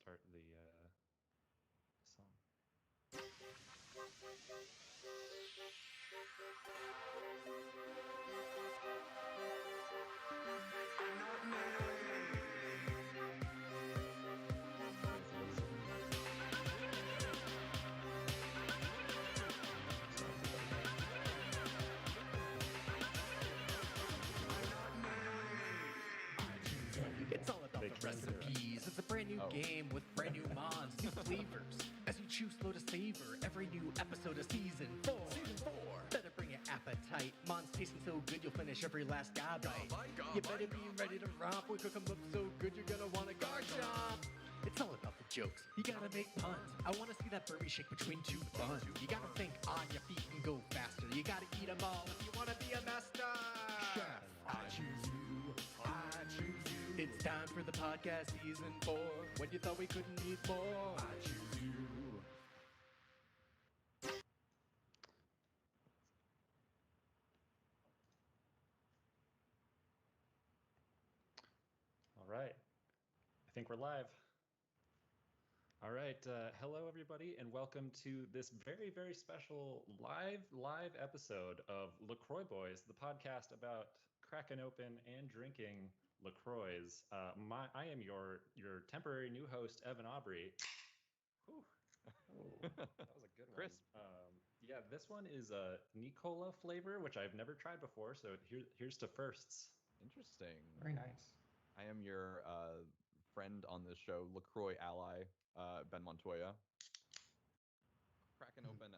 start the song. It's all about the recipes. It's a brand new game with brand new mods, new flavors. As you choose slow to savor every new episode of season 4. Better bring your appetite. Mons tasting so good you'll finish every last bite. You better be ready to romp. We cook 'em up so good you're gonna wanna guard jump. It's all about the jokes. You gotta make puns. I wanna see that Burmy shake between two buns. You gotta think on your feet and go faster. You gotta eat 'em all if you wanna be a master. Chef, I choose you. I choose you. It's time for the podcast season 4. When you thought we couldn't need more, I choose you. All right. I think we're live. All right. Hello, everybody, and welcome to this very, very special live episode of Croix Boixs, the podcast about cracking open and drinking LaCroix. I am your temporary new host, Evan Aubrey. Whew. Oh, that was a good one. Crisp. Yeah, this one is a Nicola flavor, which I've never tried before. So here's to firsts. Interesting. Very nice. I am your friend on this show, LaCroix ally, Ben Montoya. Cracking open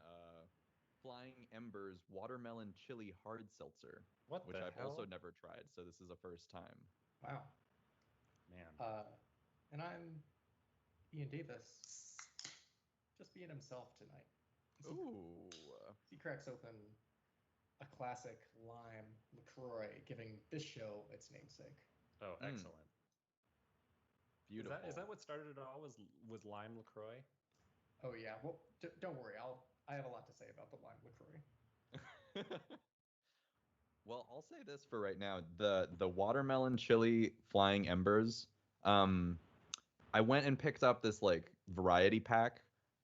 Flying Embers watermelon chili hard seltzer, which I've also never tried. So this is a first time. Wow. Man. And I'm Ian Davis, just being himself tonight. Ooh. He cracks open a classic lime LaCroix, giving this show its namesake. Oh, excellent. Beautiful. Is that what started it all? Was lime LaCroix? Oh yeah. Well, don't worry. I have a lot to say about the lime LaCroix. Well, I'll say this for right now: the watermelon chili Flying Embers. I went and picked up this like variety pack,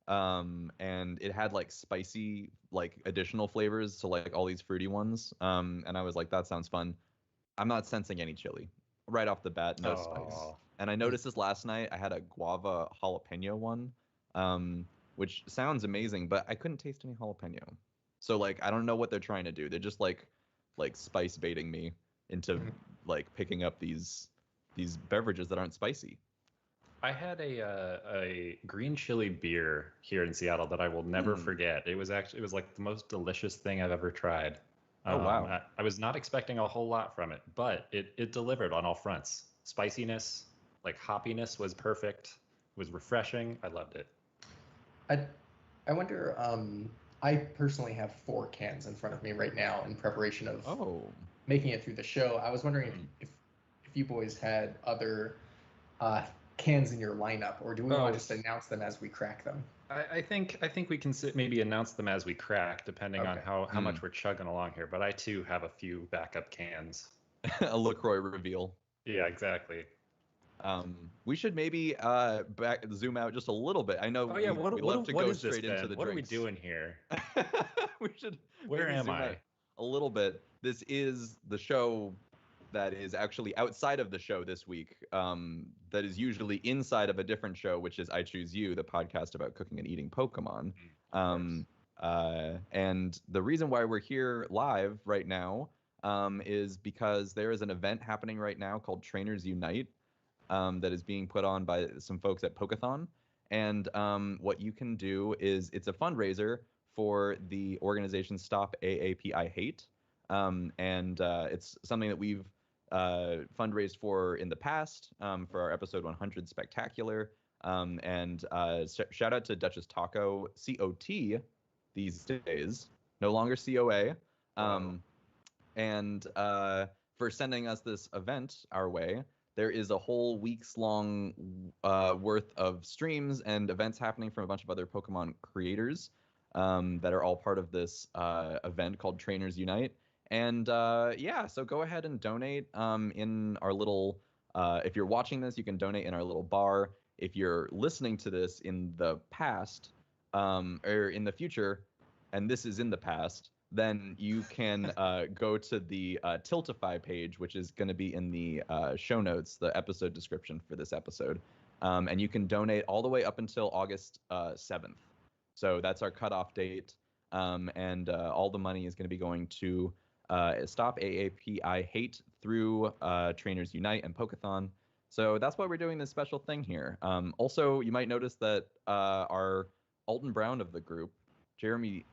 and it had like spicy like additional flavors to like all these fruity ones. And I was like, that sounds fun. I'm not sensing any chili right off the bat, no spice. And I noticed this last night. I had a guava jalapeno one, which sounds amazing, but I couldn't taste any jalapeno. So like, I don't know what they're trying to do. They're just like spice baiting me into like picking up these beverages that aren't spicy. I had a green chili beer here in Seattle that I will never forget. It was like the most delicious thing I've ever tried. Oh wow! I was not expecting a whole lot from it, but it delivered on all fronts. Spiciness, like hoppiness, was perfect. It was refreshing. I loved it. I wonder. I personally have 4 cans in front of me right now in preparation of making it through the show. I was wondering if you boys had other cans in your lineup, or do we want to just announce them as we crack them? I think we can maybe announce them as we crack, depending on how much we're chugging along here. But I too have a few backup cans. A LaCroix reveal. Yeah, exactly. We should maybe zoom out just a little bit. I know we love to go straight into the drinks. What are we doing here? We should. Where am I? A little bit. This is the show that is actually outside of the show this week. That is usually inside of a different show, which is I Choose You, the podcast about cooking and eating Pokemon. And the reason why we're here live right now is because there is an event happening right now called Trainers Unite. That is being put on by some folks at Pokeathon. And what you can do is it's a fundraiser for the organization Stop AAPI Hate. And it's something that we've fundraised for in the past for our episode 100 Spectacular. And shout out to Duchess Taco, COT these days, no longer COA. And for sending us this event our way. There is a whole week's long worth of streams and events happening from a bunch of other Pokemon creators that are all part of this event called Trainers Unite. And so go ahead and donate in our little, if you're watching this, you can donate in our little bar if you're listening to this in the past or in the future, and this is in the past, then you can go to the Tiltify page, which is going to be in the show notes, the episode description for this episode. And you can donate all the way up until August 7th. So that's our cutoff date. And all the money is going to be going to Stop AAPI Hate through Trainers Unite and Pokeathon. So that's why we're doing this special thing here. Also, you might notice that our Alton Brown of the group, Jeremy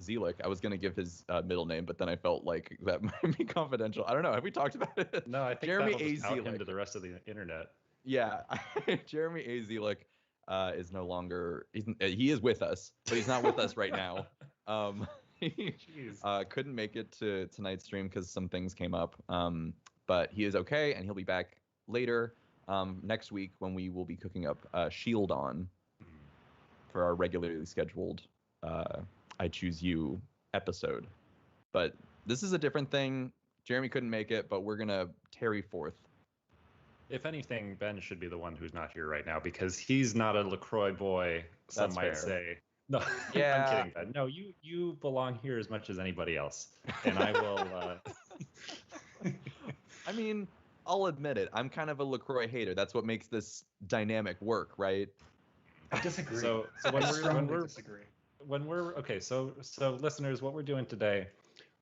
Zelick, I was going to give his middle name, but then I felt like that might be confidential. I don't know. Have we talked about it? No, I think Jeremy that'll just A. out Zelick him to the rest of the internet. Yeah, Jeremy A. Zelick is no longer. He is with us, but he's not with us right now. He couldn't make it to tonight's stream because some things came up. But he is okay, and he'll be back later next week when we will be cooking up Shield On for our regularly scheduled I Choose You episode. But this is a different thing. Jeremy couldn't make it, but we're gonna tarry forth. If anything, Ben should be the one who's not here right now because he's not a LaCroix boy, some That's might fair. say. No, Yeah. I'm kidding, Ben. No, you belong here as much as anybody else. And I will... I mean, I'll admit it. I'm kind of a LaCroix hater. That's what makes this dynamic work, right? I disagree. So when we're okay, so listeners, what we're doing today,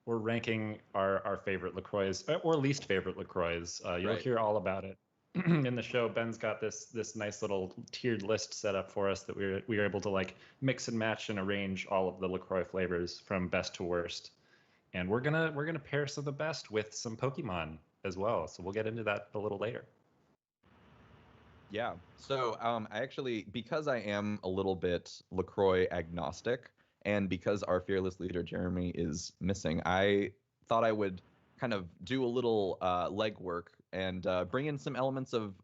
we're ranking our favorite LaCroix or least favorite LaCroix. You'll Right. hear all about it in the show. Ben's got this nice little tiered list set up for us that we were able to like mix and match and arrange all of the LaCroix flavors from best to worst. And we're gonna pair some of the best with some Pokemon as well. So we'll get into that a little later. Yeah. So I actually, because I am a little bit LaCroix agnostic, and because our fearless leader Jeremy is missing, I thought I would kind of do a little legwork and bring in some elements of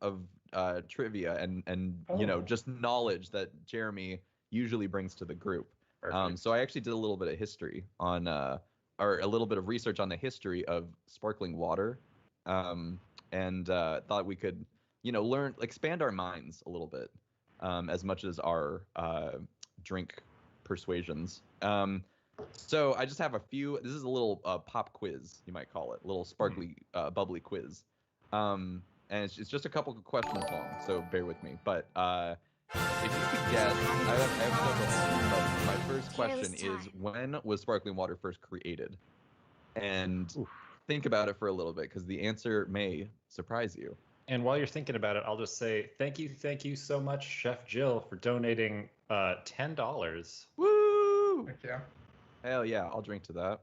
trivia and just knowledge that Jeremy usually brings to the group. So I actually did a little bit of history on or a little bit of research on the history of sparkling water, and thought we could expand our minds a little bit as much as our drink persuasions. So I just have a few. This is a little pop quiz, you might call it, a little sparkly, bubbly quiz. And it's just a couple of questions long, so bear with me. But if you could guess, I have several, but my first question is, when was sparkling water first created? And think about it for a little bit, because the answer may surprise you. And while you're thinking about it, I'll just say thank you so much, Chef Jill, for donating $10. Woo! Heck yeah. Hell yeah, I'll drink to that.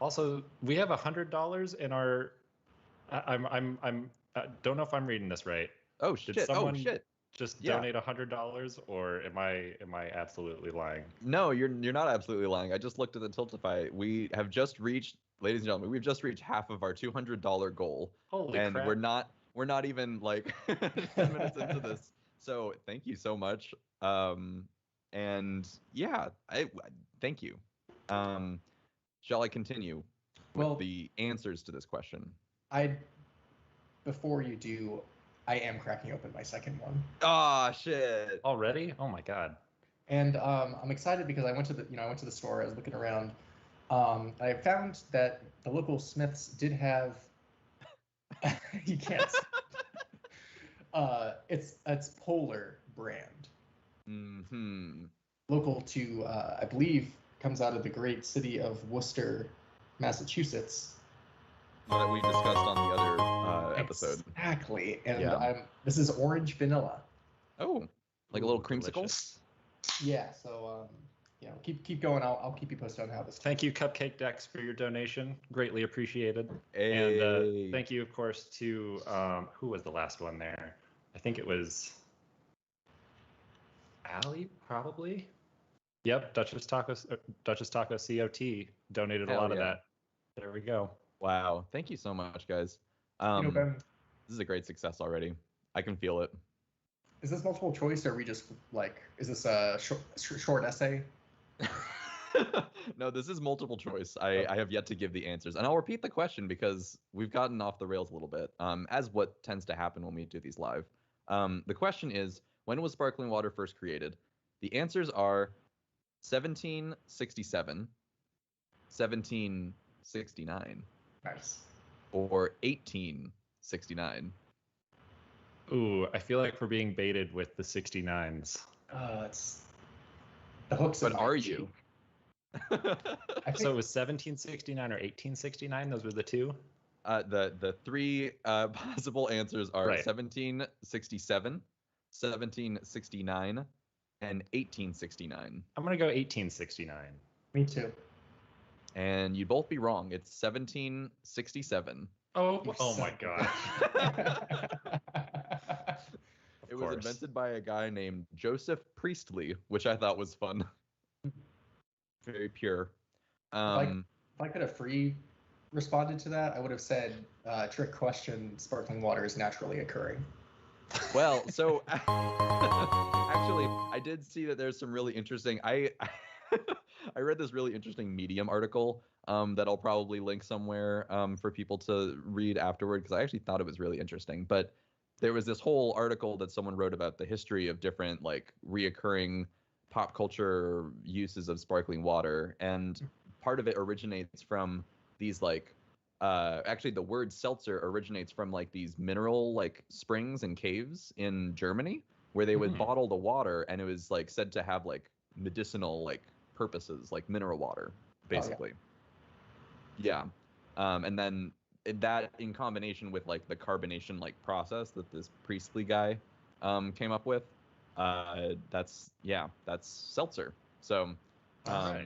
Also, we have $100 in our. I'm don't know if I'm reading this right. Oh shit! Did someone shit! Just Yeah. donate $100, or am I absolutely lying? No, you're not absolutely lying. I just looked at the Tiltify. We have just reached, ladies and gentlemen, we've just reached half of our $200 goal. Holy and crap! we're not even like 10 minutes into this. So thank you so much. And yeah, I thank you. Shall I continue with the answers to this question? Before you do, I am cracking open my second one. Ah, shit! Already? Oh my god! And I'm excited because I went to the store. I was looking around. I found that the local Smiths did have. You can't. It's Polar brand. Mm-hmm. Local to I believe comes out of the great city of Worcester, Massachusetts. That we discussed on the other episode. Exactly, and Yeah. this is orange vanilla. Oh, like a little creamsicle. Delicious. Yeah, so keep going. I'll keep you posted on how this. Thank you, Cupcake Dex, for your donation. Greatly appreciated. Hey. And thank you, of course, to who was the last one there? I think it was Allie, probably. Yep, Duchess Taco COT donated a Hell lot of yeah. that. There we go. Wow, thank you so much, guys. Ben, This is a great success already. I can feel it. is this multiple choice, or are we just like, is this a short essay? No, this is multiple choice. I have yet to give the answers. And I'll repeat the question because we've gotten off the rails a little bit, as what tends to happen when we do these live. The question is, when was sparkling water first created? The answers are 1767, 1769, Nice. or 1869. Ooh, I feel like we're being baited with the 69s. It's the hooks. But are you? I think, So it was 1769 or 1869? Those were the two? The three possible answers are Right. 1767, 1769, and 1869. I'm going to go 1869. me too. And you'd both be wrong. It's 1767. Oh, You oh son my of a god. It was invented by a guy named Joseph Priestley, which I thought was fun. Very pure. If I could have free responded to that, I would have said, trick question, sparkling water is naturally occurring. Well, so actually, I did see that there's some really interesting. I read this really interesting Medium article that I'll probably link somewhere for people to read afterward because I actually thought it was really interesting. But there was this whole article that someone wrote about the history of different like reoccurring pop culture uses of sparkling water, and part of it originates from these like actually the word seltzer originates from like these mineral like springs and caves in Germany where they would bottle the water, and it was like said to have like medicinal like purposes, like mineral water basically. Yeah. And then that in combination with like the carbonation like process that this Priestley guy came up with, that's seltzer. So Right.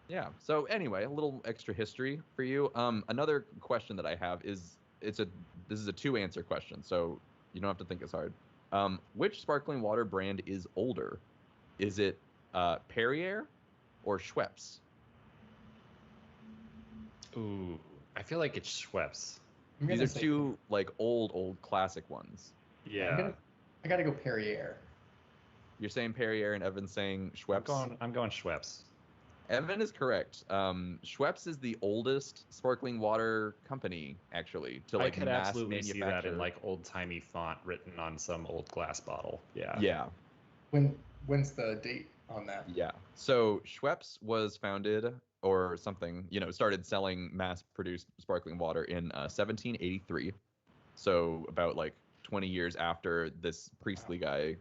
yeah. So anyway, a little extra history for you. Another question that I have is this is a 2-answer question, so you don't have to think as hard. Which sparkling water brand is older? Is it Perrier or Schweppes? Ooh, I feel like it's Schweppes. I'm These gonna are say- two like old classic ones. Yeah. I gotta go Perrier. You're saying Perrier and Evan's saying Schweppes. I'm going Schweppes. Evan is correct. Schweppes is the oldest sparkling water company, actually, to like I could mass absolutely see that manufacture. in like old-timey font written on some old glass bottle. Yeah. Yeah, When's the date on that? yeah. So Schweppes was founded or something, started selling mass-produced sparkling water in 1783. So about like 20 years after this Priestley guy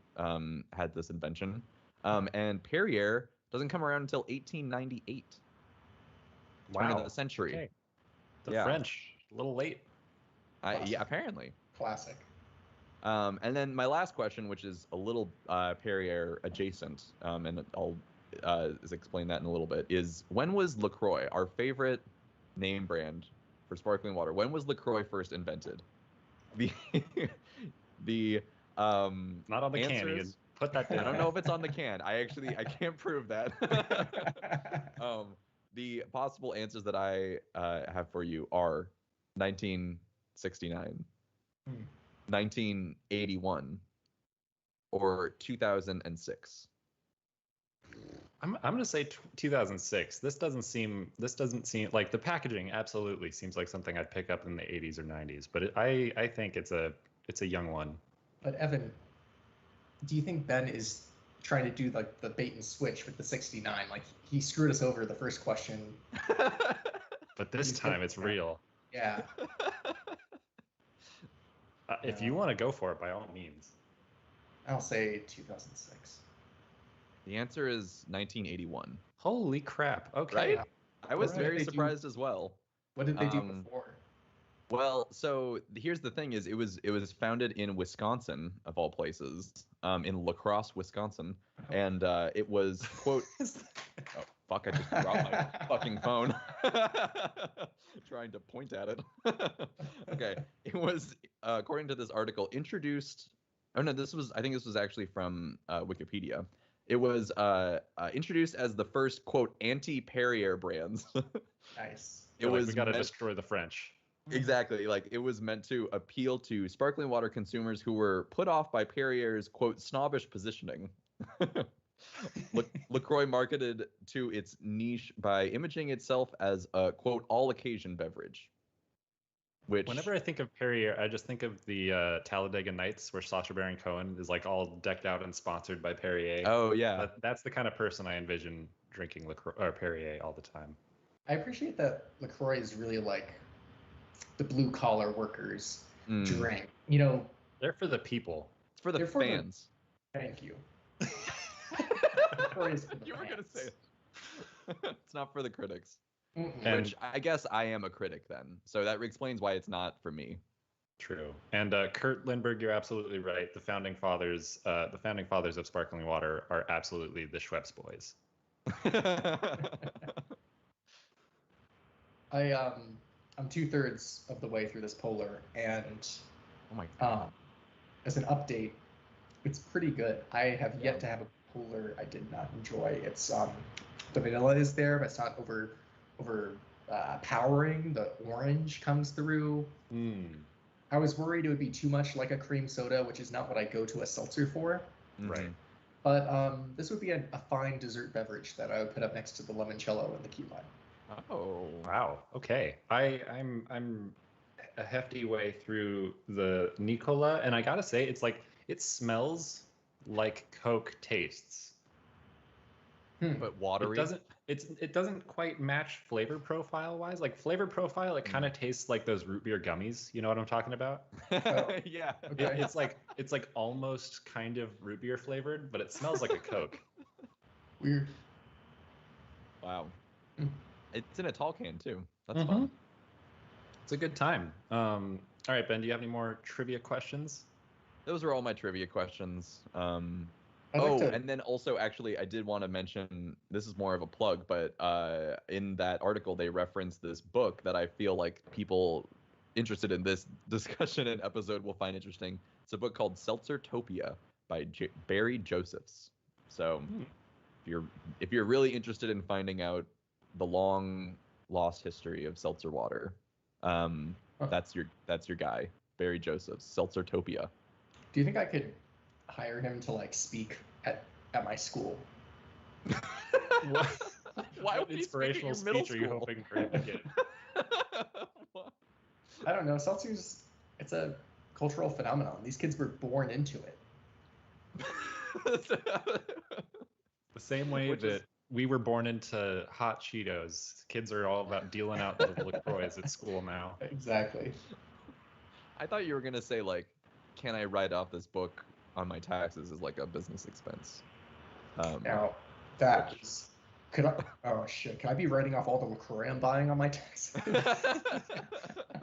had this invention. And Perrier doesn't come around until 1898. Turn of the century. Okay. The Yeah. French, a little late. Yeah, apparently. Classic. And then my last question, which is a little Perrier adjacent, and I'll explain that in a little bit, is when was LaCroix, our favorite name brand for sparkling water, when was LaCroix first invented? The Not on the can. You answers- put that down. I don't know if it's on the can. I can't prove that. The possible answers that I have for you are 1969, 1981, or 2006. I'm gonna say 2006. This doesn't seem like the packaging absolutely seems like something I'd pick up in the 80s or 90s, but I think it's a young one. But Evan, do you think Ben is trying to do like the bait and switch with the 69? Like he screwed us over the first question. But this You time think- it's real. Yeah. If you want to go for it, by all means. I'll say 2006. The answer is 1981. Holy crap! Okay. Right? I was What did very they do- surprised as well. What did they do before? Well, so here's the thing: is it was founded in Wisconsin of all places, in La Crosse, Wisconsin, and it was quote. Oh fuck! I just dropped my fucking phone. Trying to point at it. Okay, it was according to this article introduced. Oh no, I think this was actually from Wikipedia. It was introduced as the first quote anti-Perrier brands. Nice. It was we got to destroy the French. Exactly. Like it was meant to appeal to sparkling water consumers who were put off by Perrier's quote snobbish positioning. LaCroix marketed to its niche by imaging itself as a, quote, all-occasion beverage. Which, whenever I think of Perrier, I just think of the Talladega Nights, where Sacha Baron Cohen is like all decked out and sponsored by Perrier. oh yeah, That's the kind of person I envision drinking LaCroix or Perrier all the time. I appreciate that LaCroix is really like the blue collar workers drink. You know, they're for the people. It's for the fans. Thank you. LaCroix is for the You were fans. gonna say it. It's not for the critics. And which I guess I am a critic then, so that explains why it's not for me. True. And Kurt Lindbergh, you're absolutely right. The founding fathers of sparkling water are absolutely the Schweppes boys. I'm 2/3 of the way through this polar, and oh my god, as an update, it's pretty good. I have yet to have a polar I did not enjoy. It's the vanilla is there, but it's not powering. The orange comes through. I was worried it would be too much like a cream soda, which is not what I go to a seltzer for. Right. But this would be a fine dessert beverage that I would put up next to the limoncello and the key lime. Oh wow. Okay. I'm a hefty way through the Nicola, and I gotta say, it's like it smells like Coke tastes. But watery. It doesn't quite match flavor profile wise. Like flavor profile, it kind of tastes like those root beer gummies. You know what I'm talking about? Yeah. Okay. It's like almost kind of root beer flavored, but it smells like a Coke. Weird. Wow. It's in a tall can too. That's fun. It's a good time. All right, Ben, do you have any more trivia questions? Those are all my trivia questions. And then also, actually, I did want to mention, this is more of a plug, but in that article, they referenced this book that I feel like people interested in this discussion and episode will find interesting. It's a book called Seltzertopia by Barry Josephs. So if you're really interested in finding out the long lost history of seltzer water, that's your guy, Barry Josephs, Seltzertopia. Do you think I could hire him to like speak at my school? What inspirational speech are you hoping for him to give? I don't know. Seltzer's, it's a cultural phenomenon. These kids were born into it. The same way that we were born into hot Cheetos. Kids are all about dealing out the LaCroix at school now. Exactly. I thought you were gonna say like, can I write off this book on my taxes as like a business expense? Now that is, could I? Oh shit! Could I be writing off all the LaCroix I'm buying on my taxes?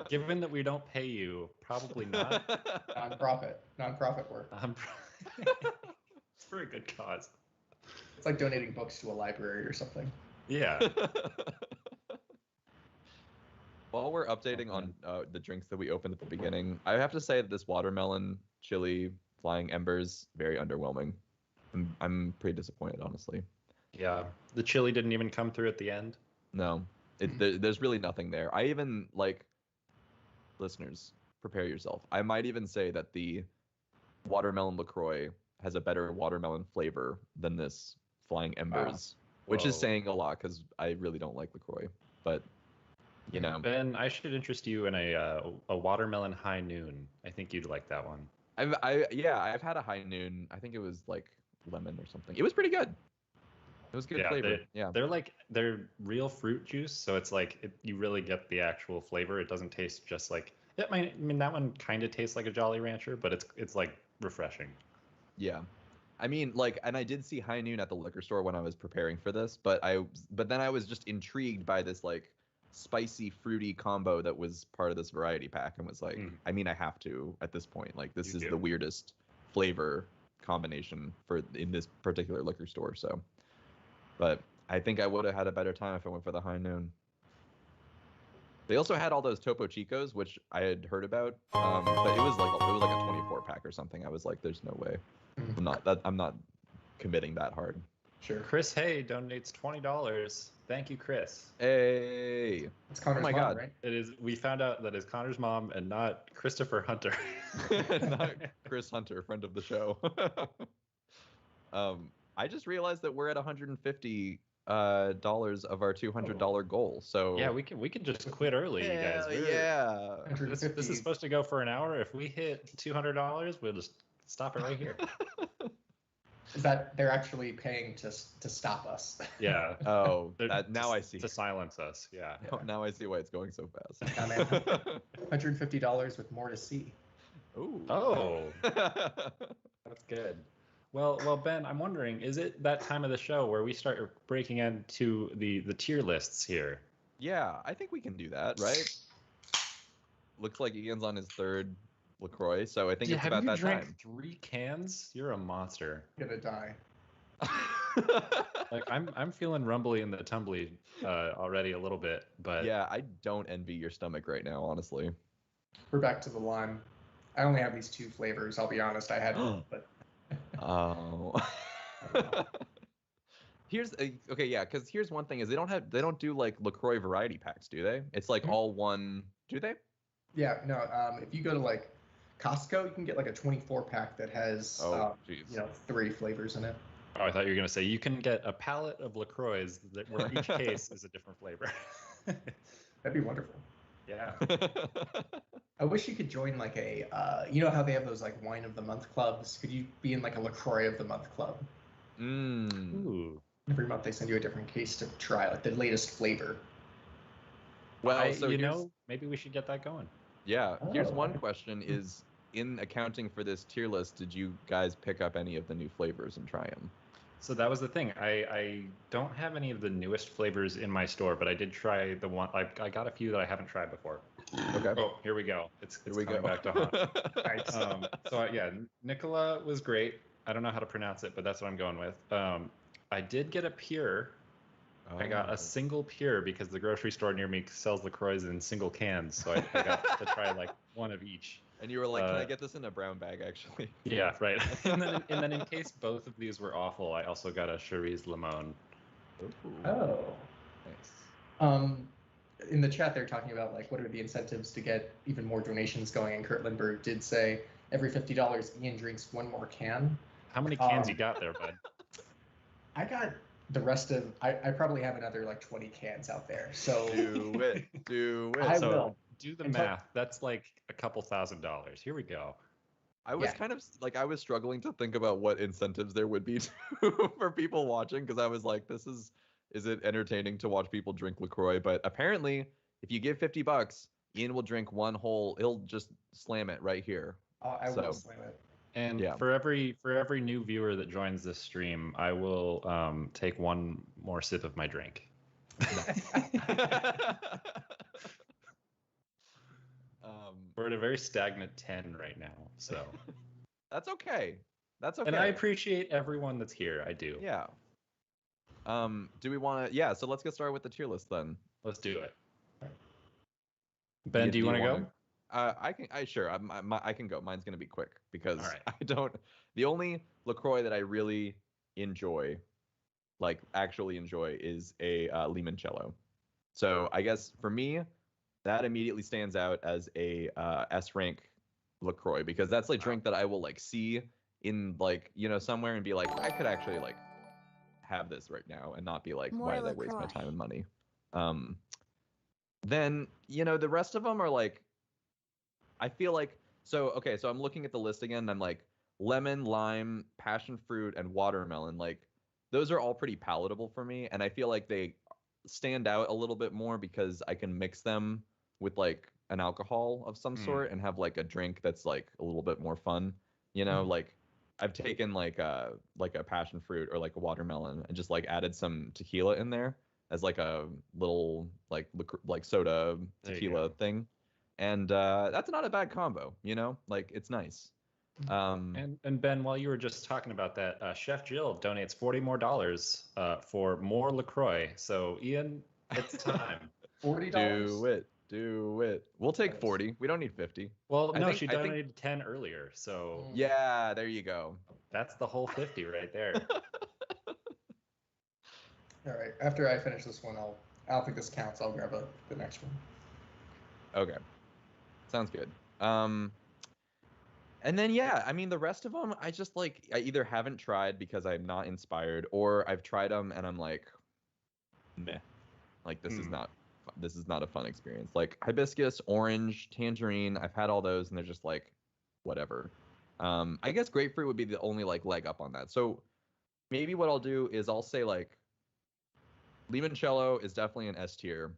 Given that we don't pay you, probably not. Nonprofit work. It's for a good cause. It's like donating books to a library or something. Yeah. While we're updating on the drinks that we opened at the beginning, I have to say that this watermelon chili flying embers, very underwhelming. I'm pretty disappointed, honestly. Yeah, the chili didn't even come through at the end. No, there's really nothing there. I even, like, listeners, prepare yourself. I might even say that the watermelon LaCroix has a better watermelon flavor than this flying embers, which is saying a lot because I really don't like LaCroix. But you know, Ben, I should interest you in a watermelon high noon. I think you'd like that one. I've had a high noon. I think it was like lemon or something. It was pretty good. It was good flavor. They're real fruit juice, so it's like you really get the actual flavor. It doesn't taste just like it might. I mean, that one kind of tastes like a Jolly Rancher, but it's like refreshing. Yeah, I mean, like, and I did see high noon at the liquor store when I was preparing for this, but then I was just intrigued by this like spicy fruity combo that was part of this variety pack, and was like, I mean, I have to at this point. Like, this is the weirdest flavor combination in this particular liquor store. So, but I think I would have had a better time if I went for the high noon. They also had all those Topo Chicos, which I had heard about, but it was like a 24 pack or something. I was like, there's no way. I'm not committing that hard. Sure. Chris Hay donates $20. Thank you, Chris. Hey. It's Connor's mom, God. right? It is. We found out that it's Connor's mom and not Christopher Hunter. Not Chris Hunter, friend of the show. I just realized that we're at $150 of our $200 goal. So Yeah, we can just quit early, you guys. hell yeah. This is supposed to go for an hour. If we hit $200, we'll just stop it right here. Is that they're actually paying to stop us? Yeah. Oh, now I see. To silence us. Yeah. Oh, now I see why it's going so fast. Yeah, man. $150 with more to see. Ooh. Oh, that's good. Well, Ben, I'm wondering, is it that time of the show where we start breaking into the tier lists here? Yeah, I think we can do that, right? Looks like Ian's on his third LaCroix, so I think it's about that time. Have you drank 3 cans? You're a monster. I'm gonna die. Like I'm feeling rumbly in the tumbly already a little bit, but yeah, I don't envy your stomach right now, honestly. We're back to the lime. I only have these 2 flavors. I'll be honest. I had both, but oh. Okay, yeah, because here's one thing: is they don't do like LaCroix variety packs, do they? It's like all one. Do they? Yeah, no. If you go to like Costco, you can get like a 24-pack that has 3 flavors in it. Oh, I thought you were gonna say you can get a pallet of LaCroix where each case is a different flavor. That'd be wonderful. Yeah. I wish you could join like a, you know how they have those like wine of the month clubs? Could you be in like a LaCroix of the month club? Ooh. Every month they send you a different case to try, like the latest flavor. Well, so maybe we should get that going. Yeah, here's one question: is in accounting for this tier list, did you guys pick up any of the new flavors and try them? So that was the thing. I don't have any of the newest flavors in my store, but I did try the one. I got a few that I haven't tried before. Okay. Oh, here we go. It's coming back to haunt. Nice. So Nicola was great. I don't know how to pronounce it, but that's what I'm going with. I did get a pure. Oh. I got a single pure because the grocery store near me sells LaCroix in single cans, so I got to try like one of each. And you were like, "Can I get this in a brown bag, actually?" Yeah, right. and then in case both of these were awful, I also got a Cherise Limon. Ooh. Oh, nice. In the chat, they're talking about like what are the incentives to get even more donations going. And Kurt Lindbergh did say every $50, Ian drinks 1 more can. How many cans you got there, bud? I got the rest of. I probably have another like 20 cans out there. So do it. I will. Do the math. That's like a couple $1,000s. Here we go. I was kind of like, I was struggling to think about what incentives there would be for people watching, because I was like, is it entertaining to watch people drink LaCroix? But apparently, if you give $50, Ian will drink he'll just slam it right here. I will slam it. And for every new viewer that joins this stream, I will take 1 more sip of my drink. We're at a very stagnant 10 right now, so that's okay. That's okay. And I appreciate everyone that's here. I do. Yeah. Do we want to? Yeah. So let's get started with the tier list then. Let's do it. Ben, do you want to go? I can. I can go. Mine's gonna be quick because I don't. The only LaCroix that I really enjoy, like actually enjoy, is a limoncello. So I guess for me, that immediately stands out as a S rank LaCroix, because that's like drink that I will like see in like somewhere and be like, I could actually like have this right now and not be like, why did I waste my time and money? Then the rest of them are like, I feel like so I'm looking at the list again and I'm like, lemon, lime, passion fruit, and watermelon, like those are all pretty palatable for me, and I feel like they stand out a little bit more because I can mix them with like an alcohol of some sort and have like a drink that's like a little bit more fun, like I've taken like a passion fruit or like a watermelon and just like added some tequila in there as like a little like soda tequila thing, and that's not a bad combo, like it's nice. And Ben, while you were just talking about that, Chef Jill donates $40 more for more LaCroix. So Ian, it's time. $40. Do it. We'll take 40. We don't need 50. Well, no, she donated 10 earlier, so yeah, there you go. That's the whole 50 right there. All right. After I finish this one, I don't think this counts. I'll grab the next one. Okay. Sounds good. And then yeah, I mean the rest of them, I just like I either haven't tried because I'm not inspired, or I've tried them and I'm like, meh, like this is not a fun experience. Like hibiscus, orange, tangerine, I've had all those and they're just like, whatever. I guess grapefruit would be the only like leg up on that. So maybe what I'll do is I'll say like limoncello is definitely an S tier.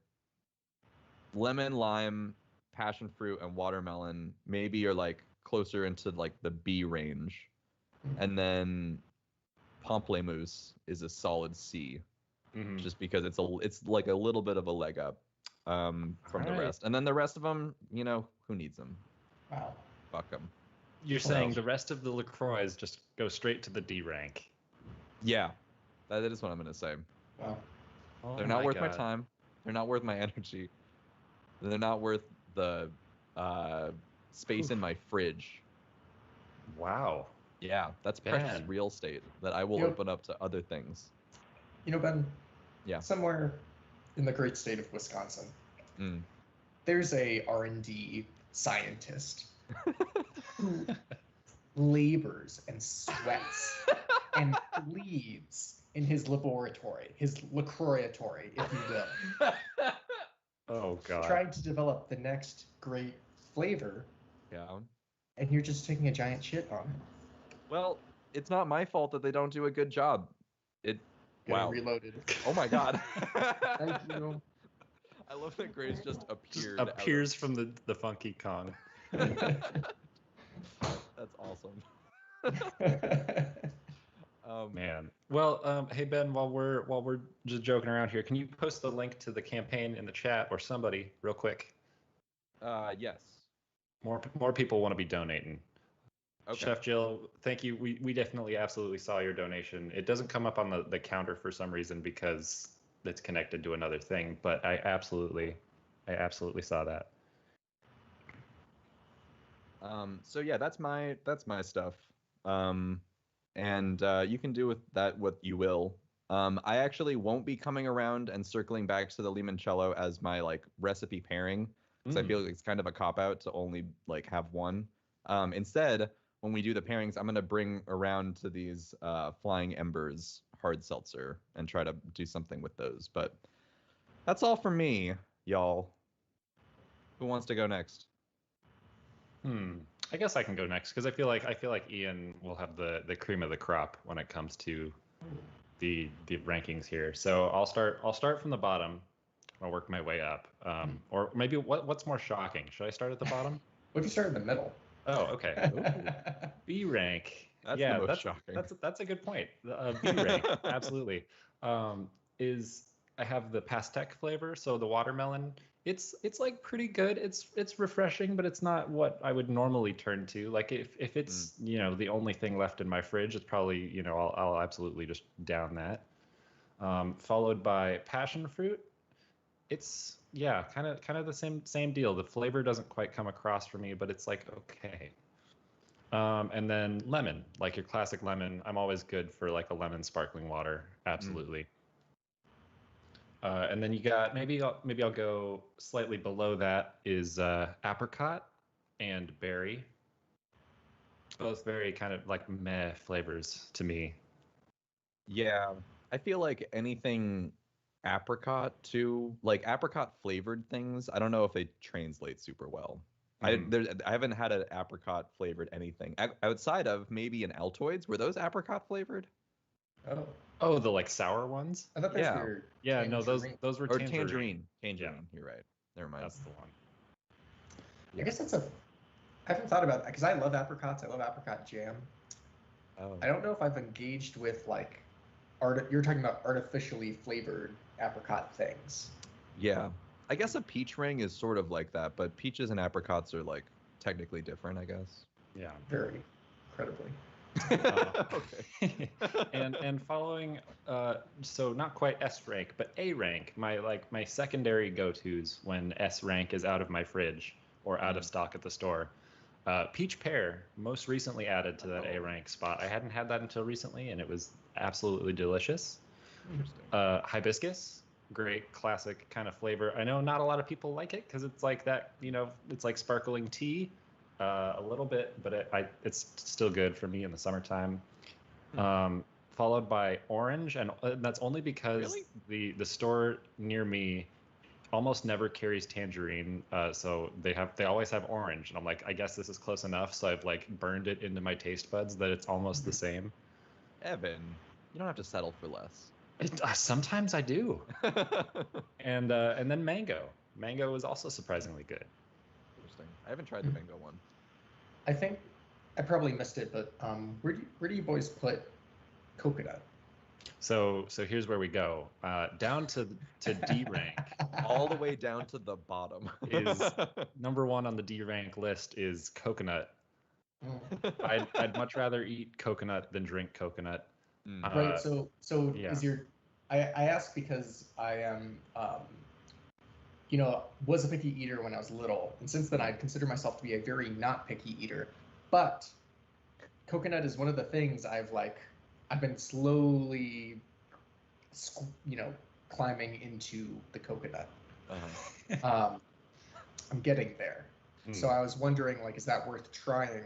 Lemon, lime, passion fruit, and watermelon maybe are like closer into like the B range. And then pamplemousse is a solid C, just because it's like a little bit of a leg up from the rest. And then the rest of them, you know, who needs them? Wow. Fuck them. You're saying the rest of the LaCroix just go straight to the D rank? Yeah, that is what I'm gonna say. Wow. Oh They're not worth my time. They're not worth my energy. They're not worth the space in my fridge. Wow. Yeah, that's precious real estate that I will open up to other things. You know, Ben. Yeah. Somewhere in the great state of Wisconsin, there's a R&D scientist who labors and sweats and bleeds in his laboratory, his LaCroixatory, if you will. Oh God. Trying to develop the next great flavor. Yeah. And you're just taking a giant shit on it. Well, it's not my fault that they don't do a good job. Wow. Reloaded. Oh my God. Thank you. I love that Grace just appears from the Funky Kong. That's awesome. Man. Well, hey Ben, while we're just joking around here, can you post the link to the campaign in the chat or somebody real quick? Yes. More people want to be donating. Okay. Chef Jill, thank you. We definitely absolutely saw your donation. It doesn't come up on the counter for some reason because it's connected to another thing, but I absolutely saw that. So yeah, that's my stuff. And you can do with that what you will. I actually won't be coming around and circling back to the limoncello as my like recipe pairing because I feel like it's kind of a cop out to only like have one. Instead, when we do the pairings, I'm gonna bring around to these Flying Embers hard seltzer and try to do something with those. But that's all for me, y'all. Who wants to go next? I guess I can go next because I feel like Ian will have the cream of the crop when it comes to the rankings here. So I'll start from the bottom. I'll work my way up. Or maybe what's more shocking? Should I start at the bottom? What if you start in the middle? Oh, okay. B rank. That's the most shocking. That's a good point. B rank, absolutely. Is I have the Pastèque flavor, so the watermelon. It's like pretty good. It's refreshing, but it's not what I would normally turn to. Like if it's the only thing left in my fridge, it's probably I'll absolutely just down that. Followed by passion fruit. It's kind of the same deal. The flavor doesn't quite come across for me, but it's like okay. And then lemon, like your classic lemon. I'm always good for like a lemon sparkling water. Absolutely. And then you got maybe I'll go slightly below that is apricot and berry. Both very kind of like meh flavors to me. Yeah, I feel like anything apricot to like apricot flavored things. I don't know if they translate super well. I haven't had an apricot flavored anything outside of maybe an Altoids. Were those apricot flavored? Oh, the like sour ones? I thought those were tangerine. No, those were tangerine. Tangerine. You're right. Never mind. That's the one. I guess I haven't thought about that because I love apricots. I love apricot jam. Oh. I don't know if I've engaged with like you're talking about artificially flavored apricot things. Yeah. I guess a peach ring is sort of like that, but peaches and apricots are like technically different, I guess. Yeah. Very incredibly. Okay. and following so not quite S rank but A rank, my secondary go-tos when S rank is out of my fridge or out of stock at the store. Peach pear, most recently added to that A rank spot. I hadn't had that until recently and it was absolutely delicious. Interesting. Hibiscus, great classic kind of flavor. I know not a lot of people like it because it's like that, it's like sparkling tea. a little bit, but it's still good for me in the summertime. Hmm. Followed by orange, and that's only because Really? the store near me almost never carries tangerine, so they always have orange, and I'm like, I guess this is close enough, so I've like burned it into my taste buds that it's almost the same. Evan, you don't have to settle for less. Sometimes I do. And then mango. Mango is also surprisingly good. Interesting. I haven't tried the mango one. I think I probably missed it, but where do you boys put coconut? So here's where we go. Down to D rank. All the way down to the bottom. Is number one on the D rank list is coconut. I'd much rather eat coconut than drink coconut. Right. So yeah. is your I ask because I am was a picky eater when I was little, and since then I consider myself to be a very not picky eater. But coconut is one of the things I've been slowly, climbing into the coconut. I'm getting there. So I was wondering, is that worth trying,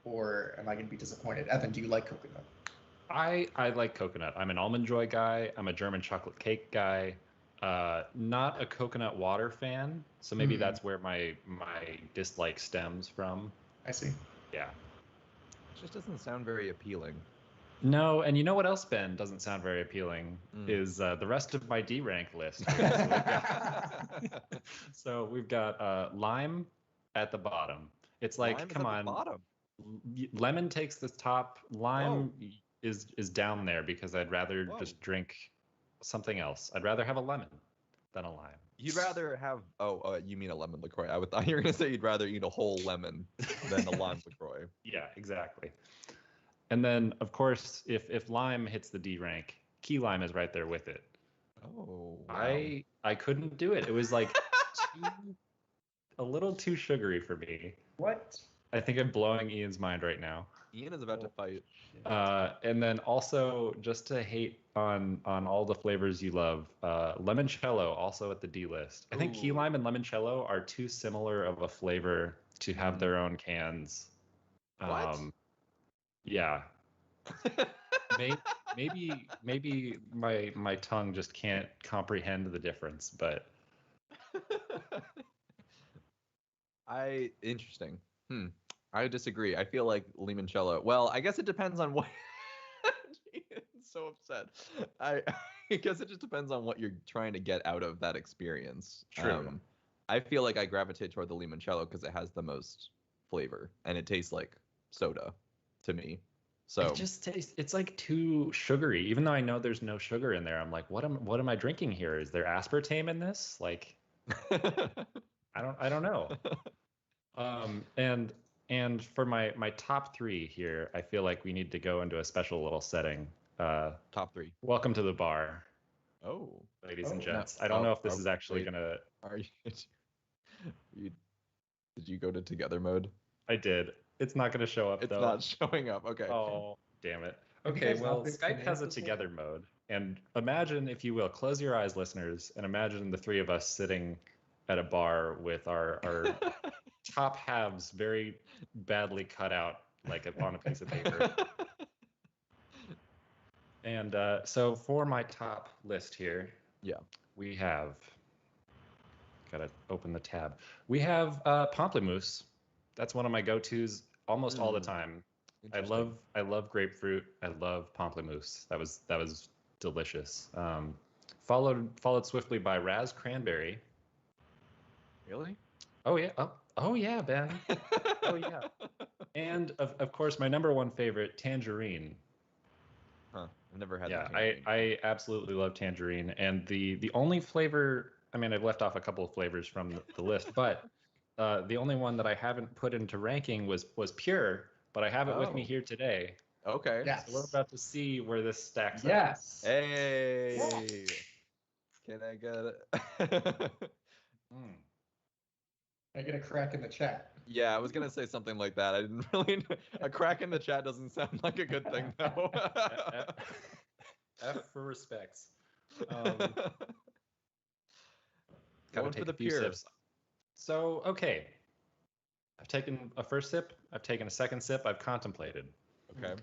or am I going to be disappointed? Evan, do you like coconut? I like coconut. I'm an Almond Joy guy. I'm a German chocolate cake guy. Not a coconut water fan. So maybe that's where my dislike stems from. I see. Yeah. It just doesn't sound very appealing. No, and you know what else, Ben, doesn't sound very appealing is the rest of my D rank list. So we've got lime at the bottom. It's like, Lime come is at on, the bottom. Lemon takes the top. Lime is down there because I'd rather just drink something else. I'd rather have a lemon than a lime. You'd rather have you mean a lemon LaCroix? I thought you were gonna say you'd rather eat a whole lemon than a lime LaCroix. Yeah, exactly. And then, of course, if lime hits the D rank, key lime is right there with it. Oh, wow. I couldn't do it. It was like a little too sugary for me. What? I think I'm blowing Ian's mind right now. Ian is about to fight. And then also, just to hate on all the flavors you love, limoncello also at the D list. I think key lime and limoncello are too similar of a flavor to have their own cans. What? Yeah. maybe my tongue just can't comprehend the difference, but interesting. I disagree. I feel like limoncello. Well, I guess it depends on what. Ian's so upset. I guess it just depends on what you're trying to get out of that experience. True. I feel like I gravitate toward the limoncello because it has the most flavor and it tastes like soda to me. So it just tastes, it's like too sugary, even though I know there's no sugar in there. I'm like, what am I drinking here? Is there aspartame in this? Like, I don't know. And for my top three here, I feel like we need to go into a special little setting. Top three. Welcome to the bar. Oh, ladies and gents. No. I don't know if this is actually gonna. Are you? Did you go to together mode? I did. It's not gonna show up. It's though. not showing up. Okay. Oh, damn it. Okay, well, Skype has a together mode, and imagine, if you will, close your eyes, listeners, and imagine the three of us sitting at a bar with our top halves very badly cut out, like on a piece of paper. And so for my top list here, we have, gotta open the tab. We have pamplemousse. That's one of my go-tos almost all the time. I love grapefruit. I love pamplemousse. That was delicious. Followed swiftly by raz cranberry. Really? Oh yeah. Oh yeah, Ben. Oh yeah. And of course, my number one favorite, tangerine. Huh. I've never had. Yeah, I absolutely love tangerine. And the only flavor, I mean, I've left off a couple of flavors from the list, but the only one that I haven't put into ranking was pure. But I have it with me here today. Okay. Yes. So we're about to see where this stacks up. Yes. Hey. Yeah. Can I get it? I get a crack in the chat. Yeah, I was gonna say something like that. I didn't really. A crack in the chat doesn't sound like a good thing, though. F for respects. Gotta take a few sips. So okay. I've taken a first sip. I've taken a second sip. I've contemplated. Okay.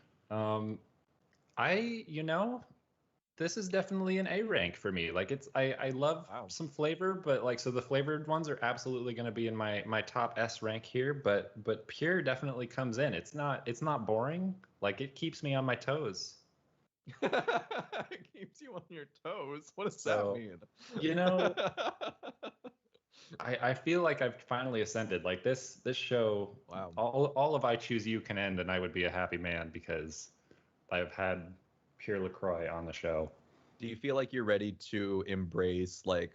This is definitely an A rank for me. Like I love some flavor, but like so the flavored ones are absolutely going to be in my top S rank here. But pure definitely comes in. It's not boring. Like it keeps me on my toes. It keeps you on your toes. What does that mean? I feel like I've finally ascended. Like this show, all of I Choose You can end, and I would be a happy man because I've had pure LaCroix on the show. Do you feel like you're ready to embrace like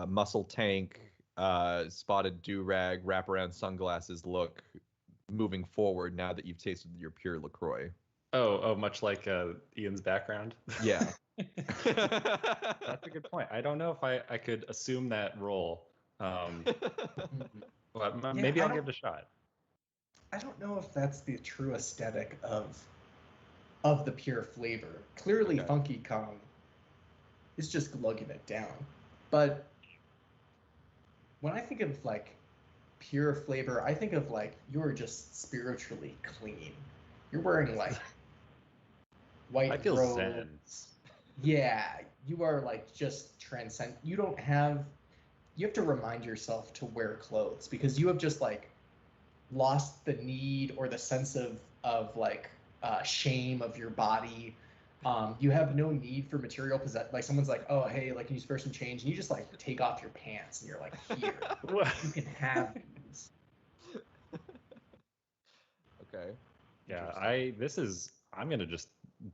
muscle tank, spotted do-rag, wraparound sunglasses look moving forward now that you've tasted your pure LaCroix? Oh, much like Ian's background. Yeah. That's a good point. I don't know if I could assume that role. But maybe I'll give it a shot. I don't know if that's the true aesthetic of the pure flavor. Clearly, Funky Kong is just glugging it down. But when I think of like pure flavor, I think of like you're just spiritually clean. You're wearing like white I feel robes. zen. Yeah, you are like just transcend. You have to remind yourself to wear clothes because you have just like lost the need or the sense of like shame of your body. You have no need for material possession. Like someone's like, oh, hey, like, can you spare some change? And you just like take off your pants and you're like, here, you can have these. Okay. Yeah, I'm gonna just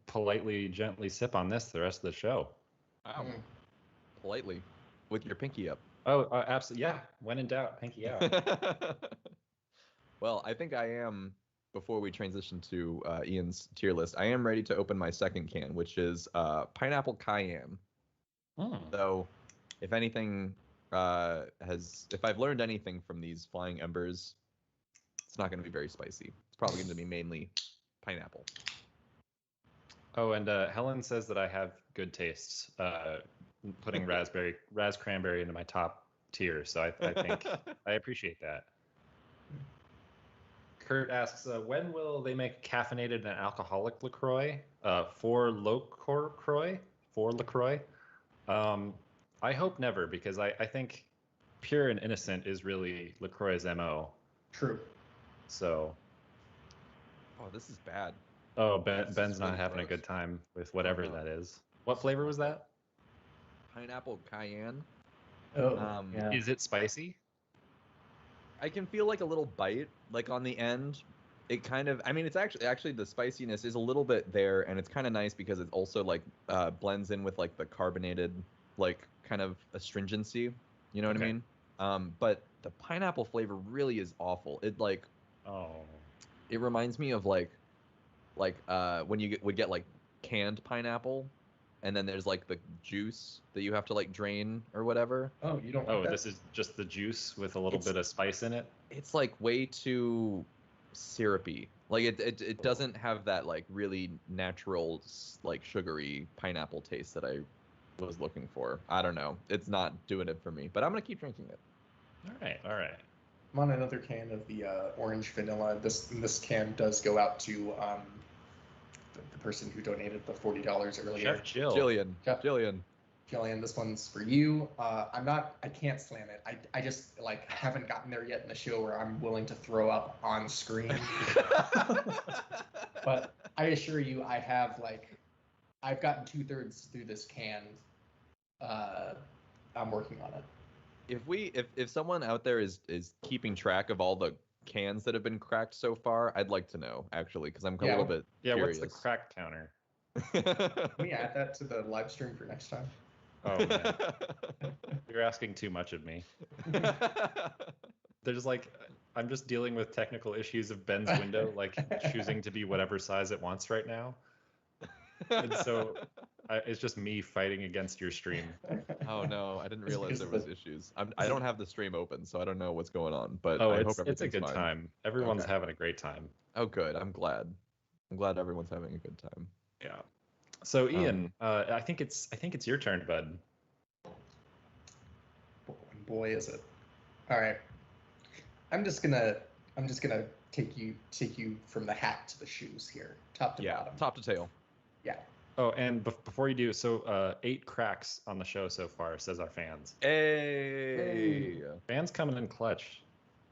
politely, gently sip on this the rest of the show. Wow. Politely, with your pinky up. Oh, absolutely. Yeah. When in doubt, pinky out. Well, I think I am. Before we transition to Ian's tier list, I am ready to open my second can, which is pineapple cayenne. So, if anything if I've learned anything from these flying embers, it's not going to be very spicy. It's probably going to be mainly pineapple. Oh, and Helen says that I have good tastes, putting ras cranberry into my top tier. So I think I appreciate that. Kurt asks, when will they make caffeinated and alcoholic LaCroix? For LaCroix? I hope never, because I think pure and innocent is really LaCroix's MO. True. So. Oh, this is bad. Oh, Ben's not having a good time with whatever that is. What flavor was that? Pineapple cayenne. Oh, yeah. Is it spicy? I can feel like a little bite, like on the end. It kind of, I mean, it's actually the spiciness is a little bit there, and it's kind of nice because it also like blends in with like the carbonated, like kind of astringency. You know what I mean? But the pineapple flavor really is awful. It like, it reminds me of like when you would get like canned pineapple, and then there's like the juice that you have to like drain or whatever. Oh, you don't. Oh, this is just the juice with a little bit of spice in it. It's like way too syrupy. Like it doesn't have that like really natural like sugary pineapple taste that I was looking for. I don't know. It's not doing it for me, but I'm gonna keep drinking it. All right. I'm on another can of the orange vanilla. This can does go out to the person who donated the $40 earlier. Chef Jill. Jillian, this one's for you. I can't slam it. I just like haven't gotten there yet in the show where I'm willing to throw up on screen. But I assure you, I've gotten 2/3 through this can. I'm working on it. If someone out there is keeping track of all the cans that have been cracked so far, I'd like to know actually, because I'm a little bit curious. What's the crack counter? Can we add that to the live stream for next time? Oh man, you're asking too much of me. There's like, I'm just dealing with technical issues of Ben's window, like choosing to be whatever size it wants right now, and so it's just me fighting against your stream. Oh no, I didn't realize there was issues. I don't have the stream open, so I don't know what's going on. But it's a good time. Everyone's having a great time. Oh, good. I'm glad everyone's having a good time. Yeah. So Ian, I think it's your turn, bud. Boy, is it! All right, I'm just gonna I'm just gonna take you from the hat to the shoes here, top to bottom. Top to tail. Yeah. Oh, and before you do, so 8 cracks on the show so far, says our fans. Hey. Fans coming in clutch.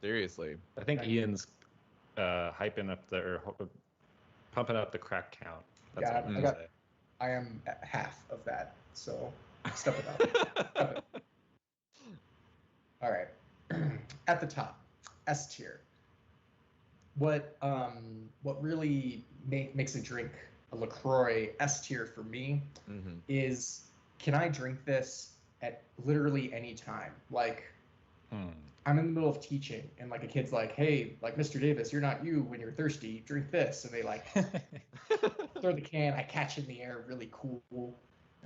Seriously. I think Ian's pumping up the crack count. That's what I'm gonna say. I am at half of that, so step it up. All right. At the top, S tier. What really makes a drink a LaCroix S tier for me is, can I drink this at literally any time? Like, I'm in the middle of teaching and like a kid's like, hey, like Mr. Davis, you're not you when you're thirsty, drink this. And they like throw the can, I catch it in the air, really cool.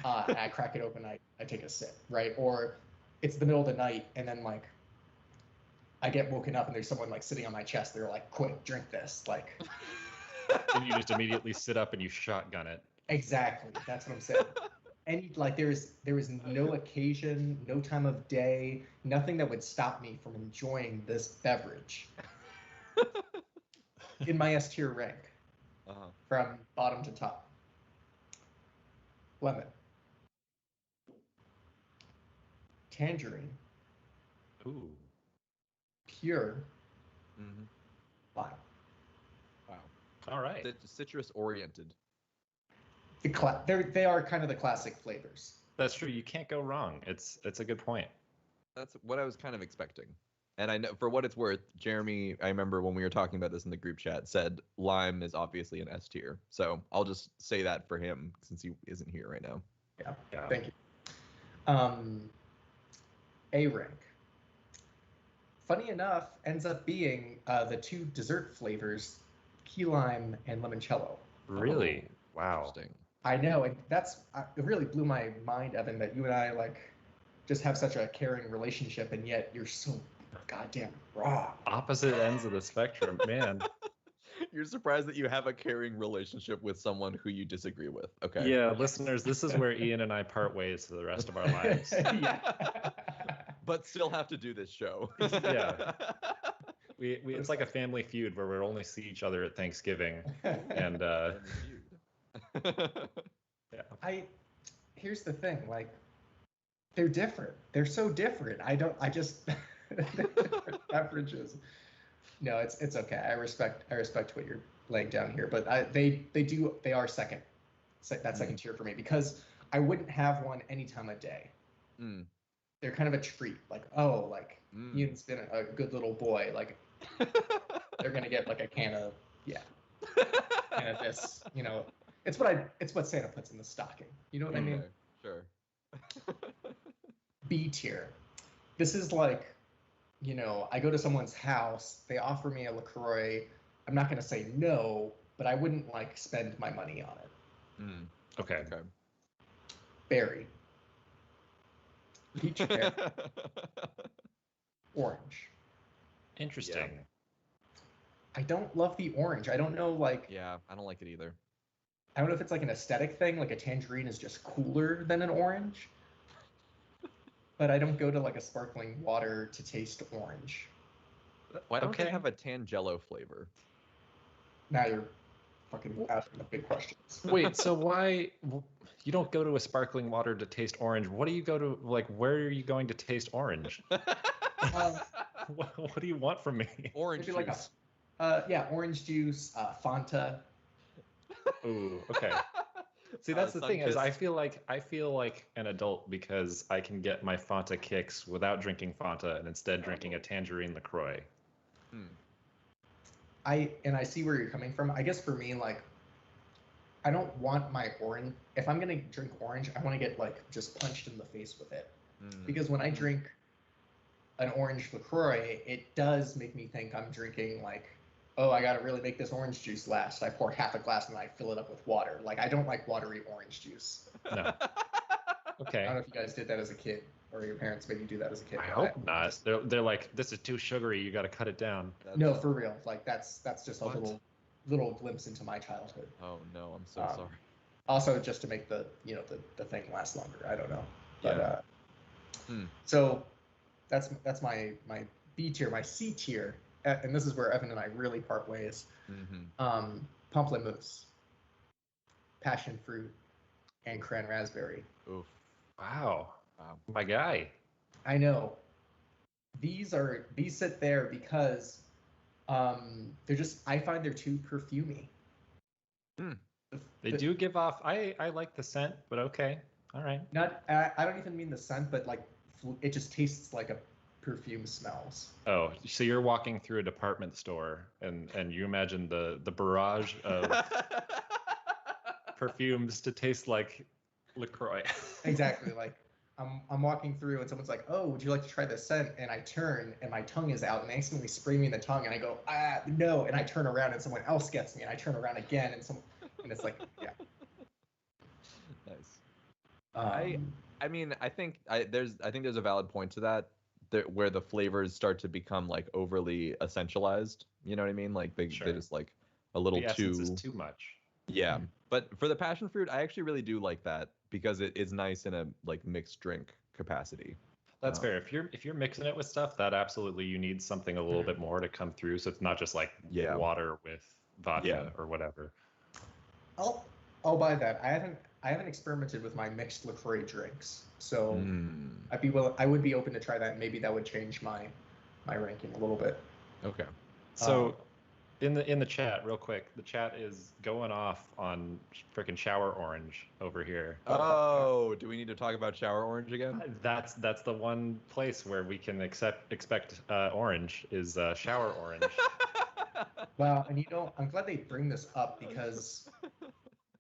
And I crack it open, I take a sip, right? Or it's the middle of the night and then like I get woken up and there's someone like sitting on my chest. They're like, quick, drink this. Like, and you just immediately sit up and you shotgun it. Exactly. That's what I'm saying. And like there is no occasion, no time of day, nothing that would stop me from enjoying this beverage. In my S tier rank, from bottom to top. Lemon. Tangerine. Ooh. Pure. Lime. Wow. All right. Citrus oriented. They are kind of the classic flavors. That's true. You can't go wrong. It's a good point. That's what I was kind of expecting. And I know, for what it's worth, Jeremy, I remember when we were talking about this in the group chat, said lime is obviously an S tier. So I'll just say that for him since he isn't here right now. Yeah. Thank you. A rank. Funny enough, ends up being the 2 dessert flavors, key lime and limoncello. Really? Wow. Interesting. I know, and it really blew my mind, Evan, that you and I like just have such a caring relationship, and yet you're so goddamn wrong. Opposite ends of the spectrum, man. You're surprised that you have a caring relationship with someone who you disagree with. Okay. Yeah, listeners, this is where Ian and I part ways for the rest of our lives. Yeah. But still have to do this show. Yeah. It's like a family feud where we only see each other at Thanksgiving, and yeah. Here's the thing, like, they're different. They're so different. Different beverages. No, it's okay. I respect what you're laying down here, but they are second tier for me because I wouldn't have one any time of day. They're kind of a treat. Like, oh, like Ian's been a good little boy. Like, they're gonna get like a can of this. You know, it's what Santa puts in the stocking. You know what I mean? Sure. B tier. This is like, you know, I go to someone's house, they offer me a LaCroix. I'm not gonna say no, but I wouldn't like spend my money on it. Okay. Berry. Peach berry. Orange. Interesting. Yeah. I don't love the orange. I don't know, like. Yeah, I don't like it either. I don't know if it's like an aesthetic thing, like a tangerine is just cooler than an orange. But I don't go to like a sparkling water to taste orange. Why don't they have a Tangelo flavor? Now you're fucking asking the big questions. Wait, so why you don't go to a sparkling water to taste orange? What do you go to, like, where are you going to taste orange? What do you want from me? Orange juice. Like orange juice, Fanta. Ooh, okay. See, that's the thing is I feel like an adult because I can get my Fanta kicks without drinking Fanta and instead drinking a tangerine LaCroix. I see where you're coming from. I guess for me, like, I don't want my orange. If I'm gonna drink orange, I want to get like just punched in the face with it. Because when I drink an orange LaCroix, it does make me think I'm drinking like, oh, I gotta really make this orange juice last. I pour half a glass and I fill it up with water. Like, I don't like watery orange juice. No. Okay. I don't know if you guys did that as a kid or your parents made you do that as a kid. I hope not. They're like, this is too sugary. You got to cut it down. No, for real. Like, that's just a little glimpse into my childhood. Oh no, I'm so sorry. Also, just to make the thing last longer. I don't know. Yeah. But so that's my B tier. My C tier and this is where Evan and I really part ways. Pamplemousse, passion fruit, and cran raspberry. Oof. Wow. My guy. I know. These sit there because they're just, I find they're too perfumey. They do give off, I like the scent, but okay. All right. I don't even mean the scent, but like it just tastes like a perfume smells. Oh, so you're walking through a department store and you imagine the barrage of perfumes to taste like LaCroix. Exactly. Like I'm walking through and someone's like, "Oh, would you like to try this scent?" And I turn and my tongue is out and they accidentally spray me in the tongue and I go, no, and I turn around and someone else gets me and I turn around again and it's like, yeah. Nice. I mean, I think there's a valid point to that, where the flavors start to become like overly essentialized. You know what I mean? Like they just like a little the essence is too much. Yeah, but for the passion fruit, I actually really do like that because it is nice in a like mixed drink capacity. That's fair. If you're mixing it with stuff, that absolutely you need something a little bit more to come through, so it's not just like water with vodka or whatever. I'll buy that. I haven't experimented with my mixed LaCroix drinks, so I would be open to try that. And maybe that would change my ranking a little bit. Okay. So in the chat, real quick, the chat is going off on freaking shower orange over here. Oh, do we need to talk about shower orange again? That's the one place where we can expect orange is shower orange. Wow, and I'm glad they bring this up because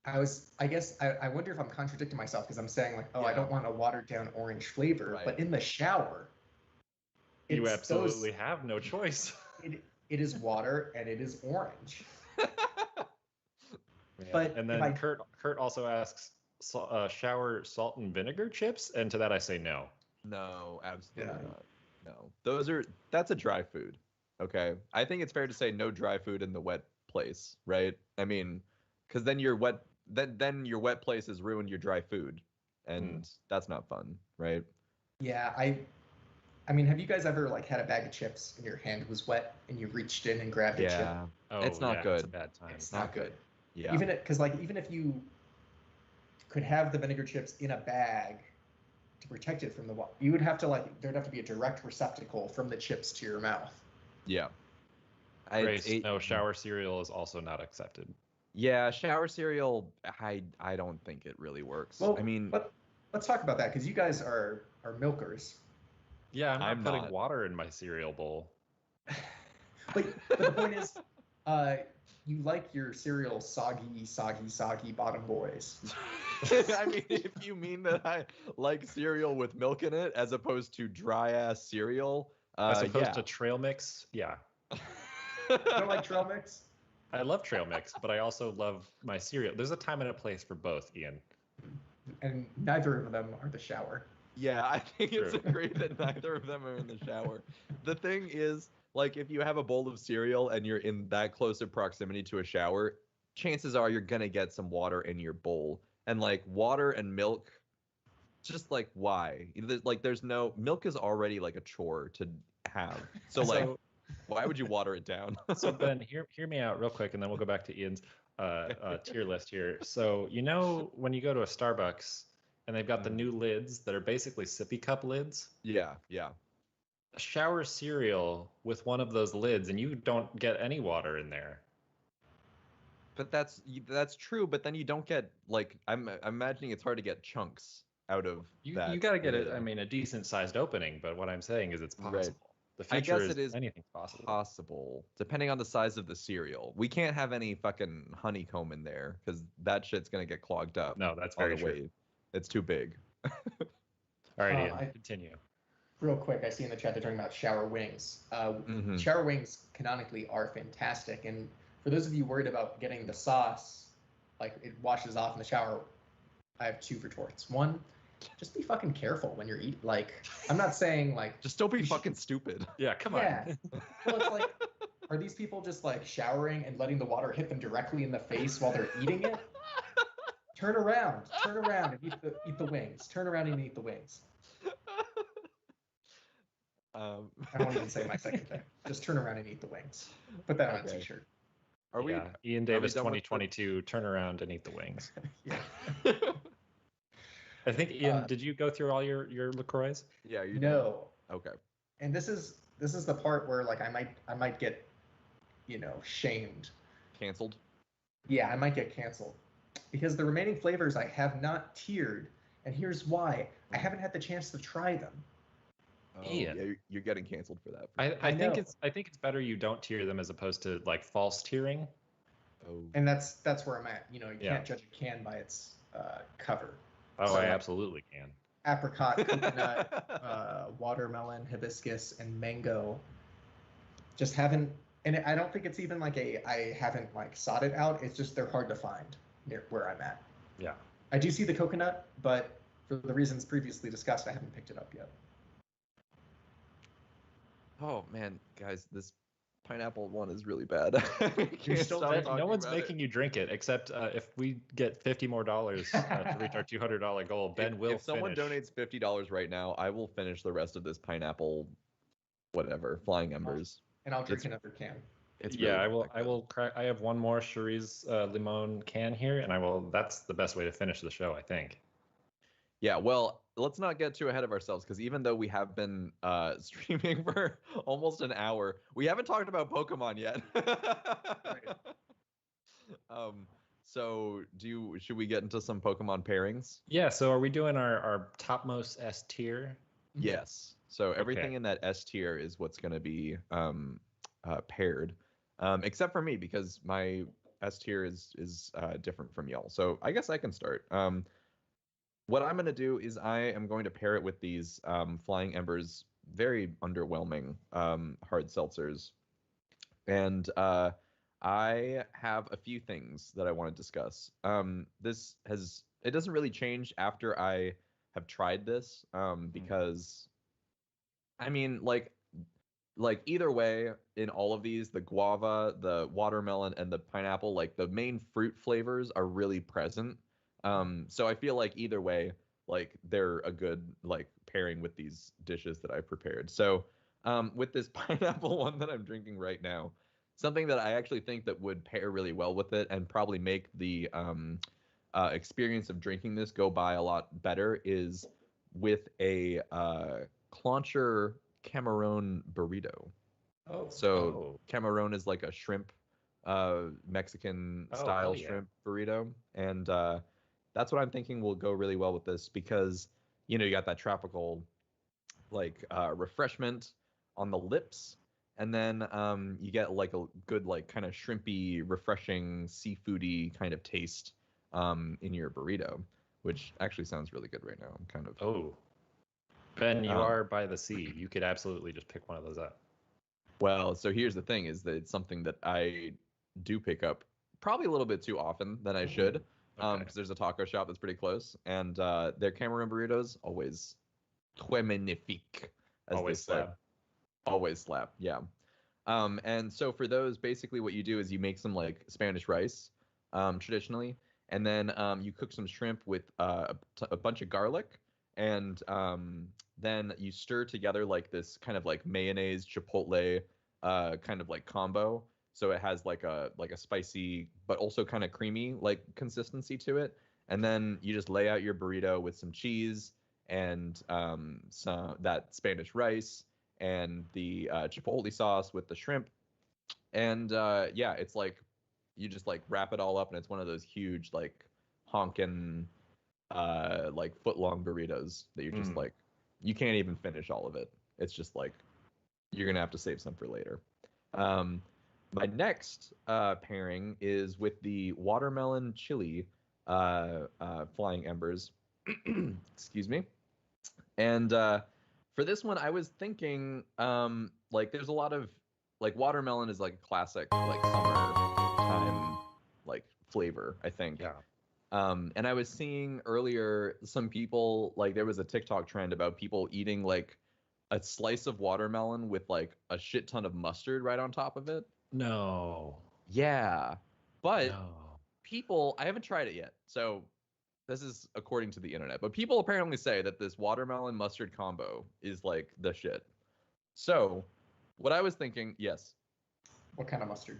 I guess I wonder if I'm contradicting myself because I'm saying like, I don't want a watered down orange flavor, but in the shower, you absolutely have no choice. It is water and it is orange. But and then Kurt also asks, shower salt and vinegar chips, and to that I say no. No, absolutely not. No, that's a dry food. Okay, I think it's fair to say no dry food in the wet place, right? I mean, because then your wet place has ruined your dry food, and that's not fun, right? Yeah, I mean, have you guys ever like had a bag of chips and your hand was wet and you reached in and grabbed a chip? Yeah, it's not good. It's a bad time. It's not good. Yeah. Even if you could have the vinegar chips in a bag to protect it from the water, you would have to there'd have to be a direct receptacle from the chips to your mouth. Yeah. No, shower cereal is also not accepted. Yeah, shower cereal, I don't think it really works. Well, I mean, let's talk about that because you guys are milkers. Yeah, I'm not putting water in my cereal bowl. but the point is, you like your cereal soggy bottom boys. I mean, if you mean that I like cereal with milk in it as opposed to dry ass cereal, as opposed to trail mix, yeah. You don't like trail mix? I love trail mix, but I also love my cereal. There's a time and a place for both, Ian. And neither of them are the shower. Yeah, I think it's agreed that neither of them are in the shower. The thing is, like, if you have a bowl of cereal and you're in that close of proximity to a shower, chances are you're gonna get some water in your bowl. And like water and milk, just like why? There's no milk is already like a chore to have. So why would you water it down? So Ben, hear me out real quick, and then we'll go back to Ian's tier list here. So when you go to a Starbucks and they've got the new lids that are basically sippy cup lids. Yeah. A shower cereal with one of those lids, and you don't get any water in there. But that's true. But then you don't get I'm imagining it's hard to get chunks out of that. You got to get it. I mean, a decent sized opening. But what I'm saying is it's possible. Right. The future is anything's possible. Possible, depending on the size of the cereal. We can't have any fucking honeycomb in there because that shit's gonna get clogged up. No, that's very true. It's too big. All right, Ian, continue. Real quick, I see in the chat they're talking about shower wings. Shower wings canonically are fantastic, and for those of you worried about getting the sauce, like it washes off in the shower, I have two retorts. One, just be fucking careful when you're eating. Like, I'm not saying like just don't be fucking stupid. Yeah, come on. Well, it's like, are these people just like showering and letting the water hit them directly in the face while they're eating it? Turn around and eat the wings. Turn around and eat the wings. I won't even say my second thing. Just turn around and eat the wings. Put that on a t-shirt. Ian Davis 2022, turn around and eat the wings. Yeah. I think Ian, did you go through all your LaCroix? Yeah, you No. did. Okay. And this is the part where like I might get, shamed. Canceled? Yeah, I might get canceled. Because the remaining flavors I have not tiered, and here's why. I haven't had the chance to try them. Oh, Ian. Yeah, you're getting canceled for that. I think it's better you don't tier them as opposed to like false tiering. Oh. And that's where I'm at. You can't judge a can by its cover. Oh, so I absolutely can. Apricot, coconut, watermelon, hibiscus, and mango. Just haven't, and I don't think it's even like I haven't like sought it out. It's just they're hard to find near where I'm at. Yeah. I do see the coconut, but for the reasons previously discussed, I haven't picked it up yet. Oh man, guys, this pineapple one is really bad. No one's making you drink it, except if we get $50 more to reach our $200 goal, Ben will. If someone donates $50 right now, I will finish the rest of this pineapple, whatever, flying embers. And I'll drink another can. It's really I will crack. I have one more Cherise Limon can here, and that's the best way to finish the show, I think. Yeah, well, let's not get too ahead of ourselves, because even though we have been streaming for almost an hour, we haven't talked about Pokemon yet. Right. So should we get into some Pokemon pairings? Yeah, so are we doing our topmost S tier? Yes. So everything in that S tier is what's going to be paired, except for me, because my S tier is different from y'all. So I guess I can start. What I'm going to do is I am going to pair it with these Flying Embers, very underwhelming hard seltzers. And I have a few things that I want to discuss. It doesn't really change after I have tried this, because, I mean, like either way, in all of these, the guava, the watermelon, and the pineapple, like the main fruit flavors are really present. So I feel like either way, like they're a good like pairing with these dishes that I prepared. So with this pineapple one that I'm drinking right now, something that I actually think that would pair really well with it and probably make the experience of drinking this go by a lot better is with a Clauncher Camarón burrito. Camarón is like a shrimp, Mexican style shrimp burrito, and that's what I'm thinking will go really well with this, because you got that tropical like refreshment on the lips, and then you get like a good like kind of shrimpy, refreshing, seafoody kind of taste in your burrito, which actually sounds really good right now. I'm kind of Ben, you are by the sea. You could absolutely just pick one of those up. Well, so here's the thing: is that it's something that I do pick up probably a little bit too often than I should. Because there's a taco shop that's pretty close, and their Camarón burritos always très magnifique, as always they slap. Always slap, yeah. And so for those, basically what you do is you make some like Spanish rice, traditionally, and then you cook some shrimp with a bunch of garlic, and then you stir together like this kind of like mayonnaise chipotle kind of like combo. So it has like a spicy but also kind of creamy like consistency to it. And then you just lay out your burrito with some cheese and some that Spanish rice and the chipotle sauce with the shrimp. And yeah, it's like you just like wrap it all up, and it's one of those huge like honkin' like foot-long burritos that you're just like, you can't even finish all of it. It's just like you're gonna have to save some for later. My next pairing is with the watermelon chili Flying Embers. Excuse me. And for this one, I was thinking like there's a lot of like watermelon is like a classic like summertime like flavor, I think. Yeah. And I was seeing earlier some people, like there was a TikTok trend about people eating like a slice of watermelon with like a shit ton of mustard right on top of it. No. Yeah. But people, I haven't tried it yet. So this is according to the internet, but people apparently say that this watermelon mustard combo is like the shit. So, what I was thinking, yes, What kind of mustard?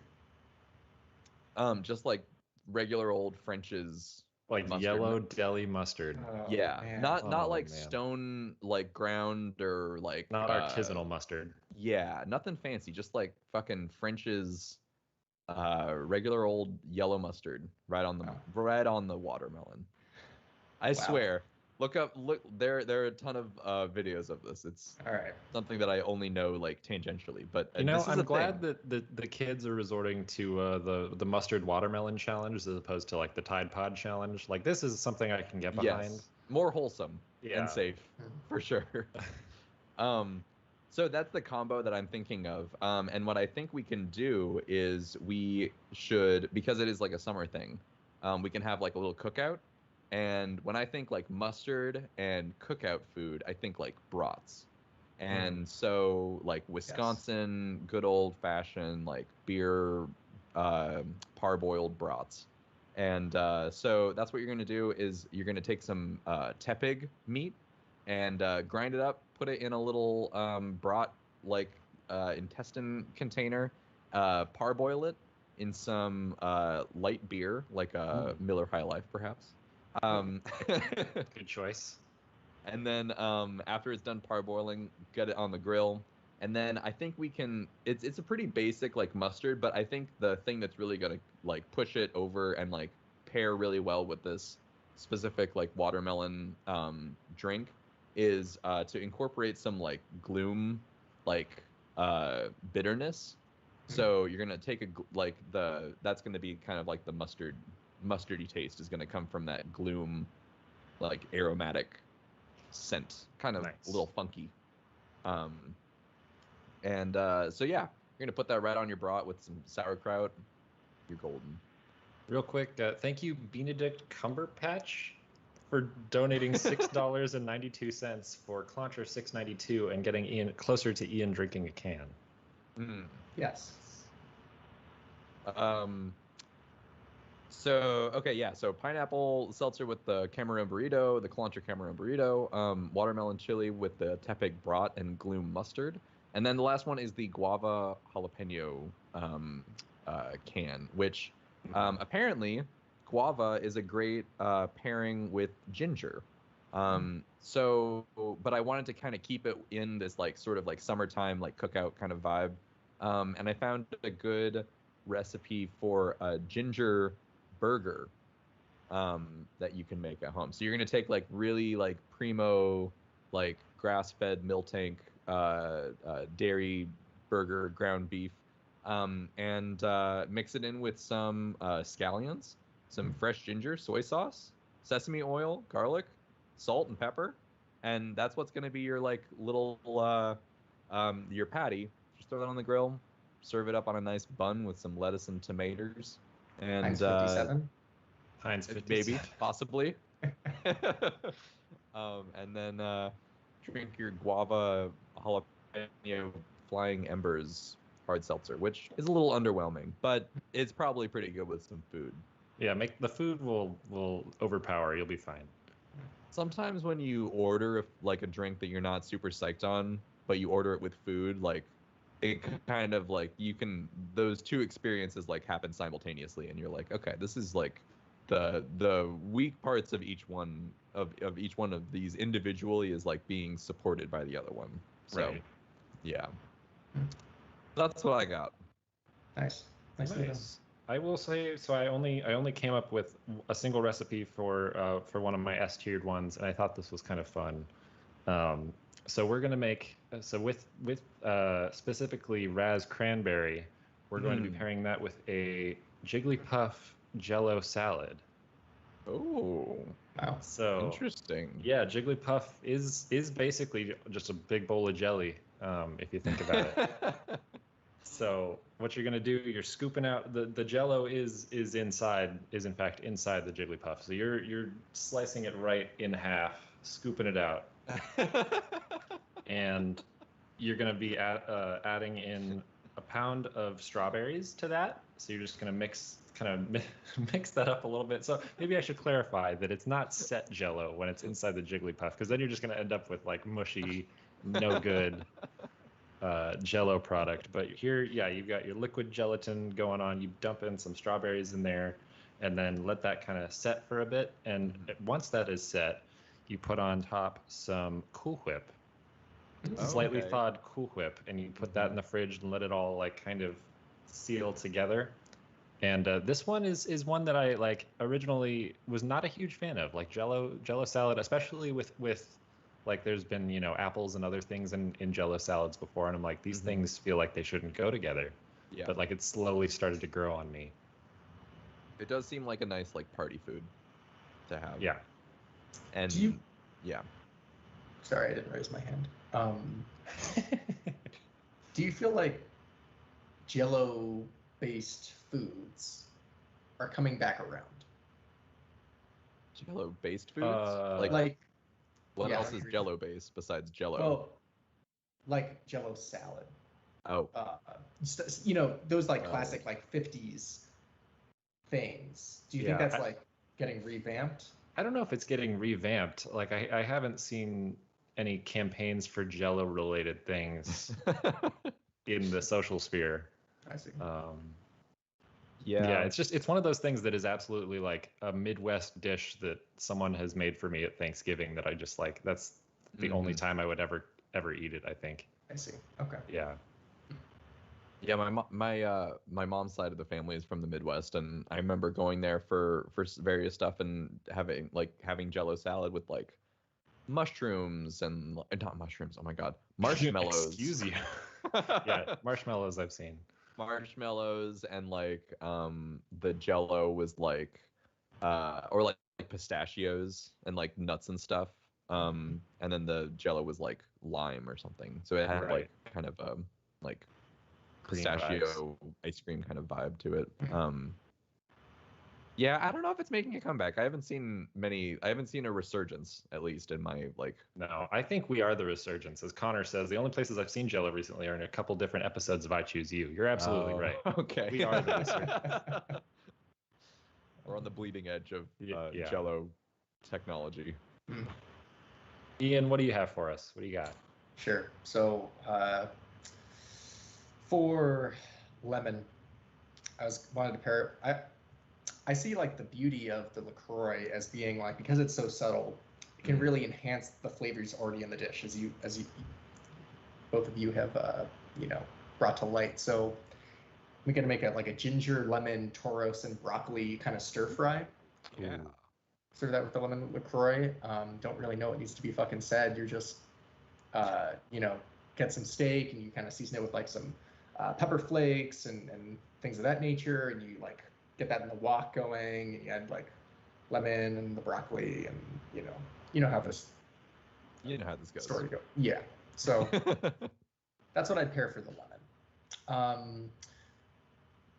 just like regular old French's Like mustard. yellow deli mustard. Oh, Yeah, man. not Oh, like man. stone like ground or like Not artisanal mustard. Yeah, nothing fancy, just like fucking French's regular old yellow mustard right on the watermelon. I swear. Look, there are a ton of videos of this. It's all right. something that I only know like tangentially, but You know, this is I'm a glad thing. that the kids are resorting to the mustard watermelon challenge as opposed to like the Tide Pod challenge. Like this is something I can get behind. Yes, more wholesome Yeah. and safe for sure. So that's the combo that I'm thinking of. And what I think we can do is we should, because it is like a summer thing, we can have like a little cookout. And when I think like mustard and cookout food, I think like brats. And so like Wisconsin, good old fashioned like beer, parboiled brats. And so that's what you're gonna do is you're gonna take some tepig meat and grind it up, put it in a little brat like intestine container, parboil it in some light beer like a Miller High Life perhaps. Good choice. And then after it's done parboiling, get it on the grill. And then I think we can. It's a pretty basic like mustard, but I think the thing that's really gonna like push it over and like pair really well with this specific like watermelon drink is to incorporate some like gloom, like bitterness. So you're gonna take that's gonna be kind of like the mustardy taste is gonna come from that gloom, like aromatic scent, kind of a little funky. So yeah, you're gonna put that right on your brat with some sauerkraut. You're golden. Real quick, thank you Benedict Cumberpatch for donating $6.92 for Cloncher 692 and getting Ian closer to Ian drinking a can. Yes. So okay, yeah. So pineapple seltzer with the Cameroon burrito, the Cloncher Cameroon burrito, watermelon chili with the tepig brat and gloom mustard, and then the last one is the guava jalapeno can, which apparently guava is a great pairing with ginger. But I wanted to kind of keep it in this like sort of like summertime like cookout kind of vibe, and I found a good recipe for a ginger burger that you can make at home. So you're gonna take like really like primo like grass-fed milk tank dairy burger ground beef and mix it in with some scallions, some fresh ginger, soy sauce, sesame oil, garlic, salt, and pepper, and that's what's gonna be your like little your patty. Just throw that on the grill, serve it up on a nice bun with some lettuce and tomatoes. And Heinz 57. Heinz 57. Maybe, possibly. And then drink your guava jalapeno flying embers hard seltzer, which is a little underwhelming, but it's probably pretty good with some food. Yeah, make the food will overpower. You'll be fine. Sometimes when you order like a drink that you're not super psyched on, but you order it with food, like it kind of like those two experiences like happen simultaneously, and you're like, okay, this is like the weak parts of each one of these individually is like being supported by the other one. So right. Yeah, that's what I got. Nice. I will say, so I only came up with a single recipe for one of my S-tiered ones, and I thought this was kind of fun. So we're gonna make with specifically Raz cranberry. We're going to be pairing that with a Jigglypuff Jello salad. Oh, wow! So interesting. Yeah, Jigglypuff is basically just a big bowl of jelly, if you think about it. So what you're gonna do, you're scooping out the Jello is in fact inside the Jigglypuff. So you're slicing it right in half, scooping it out. And you're going to be adding in a pound of strawberries to that. So you're just going to mix that up a little bit. So maybe I should clarify that it's not set Jello when it's inside the Jigglypuff, because then you're just going to end up with like mushy, no good Jello product, but here, yeah, you've got your liquid gelatin going on. You dump in some strawberries in there, and then let that kind of set for a bit. And once that is set, you put on top some Cool Whip, slightly thawed Cool Whip, and you put that in the fridge and let it all like kind of seal together. And this one is one that I like originally was not a huge fan of, like Jello salad, especially with like there's been, you know, apples and other things in Jello salads before, and I'm like, these things feel like they shouldn't go together. Yeah. But like it slowly started to grow on me. It does seem like a nice like party food to have. Yeah. And yeah. Sorry, I didn't raise my hand. Do you feel like Jello-based foods are coming back around? Jello-based foods? Like what else is Jello-based besides Jello? Well, like Jello salad. Oh. You know, those like classic like 50s things. Do you think that's like getting revamped? I don't know if it's getting revamped. Like I haven't seen any campaigns for Jello related things in the social sphere. I see. Yeah, it's one of those things that is absolutely like a Midwest dish that someone has made for me at Thanksgiving that I just like. That's the only time I would ever eat it, I think. I see. Okay. Yeah. Yeah, my mom's side of the family is from the Midwest, and I remember going there for various stuff and having Jello salad with like mushrooms and not mushrooms. Oh my God, marshmallows. Excuse you. Yeah, marshmallows I've seen. Marshmallows and like the Jello was like or like pistachios and like nuts and stuff. And then the Jello was like lime or something. So it had like kind of like pistachio ice cream kind of vibe to it. Yeah, I don't know if it's making a comeback. I haven't seen a resurgence, at least in my like. No, I think we are the resurgence. As Connor says, the only places I've seen Jello recently are in a couple different episodes of I Choose You. You're absolutely right. Okay. We are the resurgence. We're on the bleeding edge of Jello technology. Ian, what do you have for us? What do you got? Sure. So for lemon, wanted to pair. I see like the beauty of the LaCroix as being like, because it's so subtle, it can really enhance the flavors already in the dish, as you both of you have brought to light. So we're gonna make a ginger, lemon, Toros, and broccoli kind of stir fry. Yeah. Serve that with the lemon LaCroix. Don't really know what needs to be fucking said. You're just get some steak and you kind of season it with like some pepper flakes and things of that nature, and you like get that in the wok going, and you add like lemon and the broccoli, and you know how this goes. Story goes. Yeah. So that's what I'd pair for the lemon.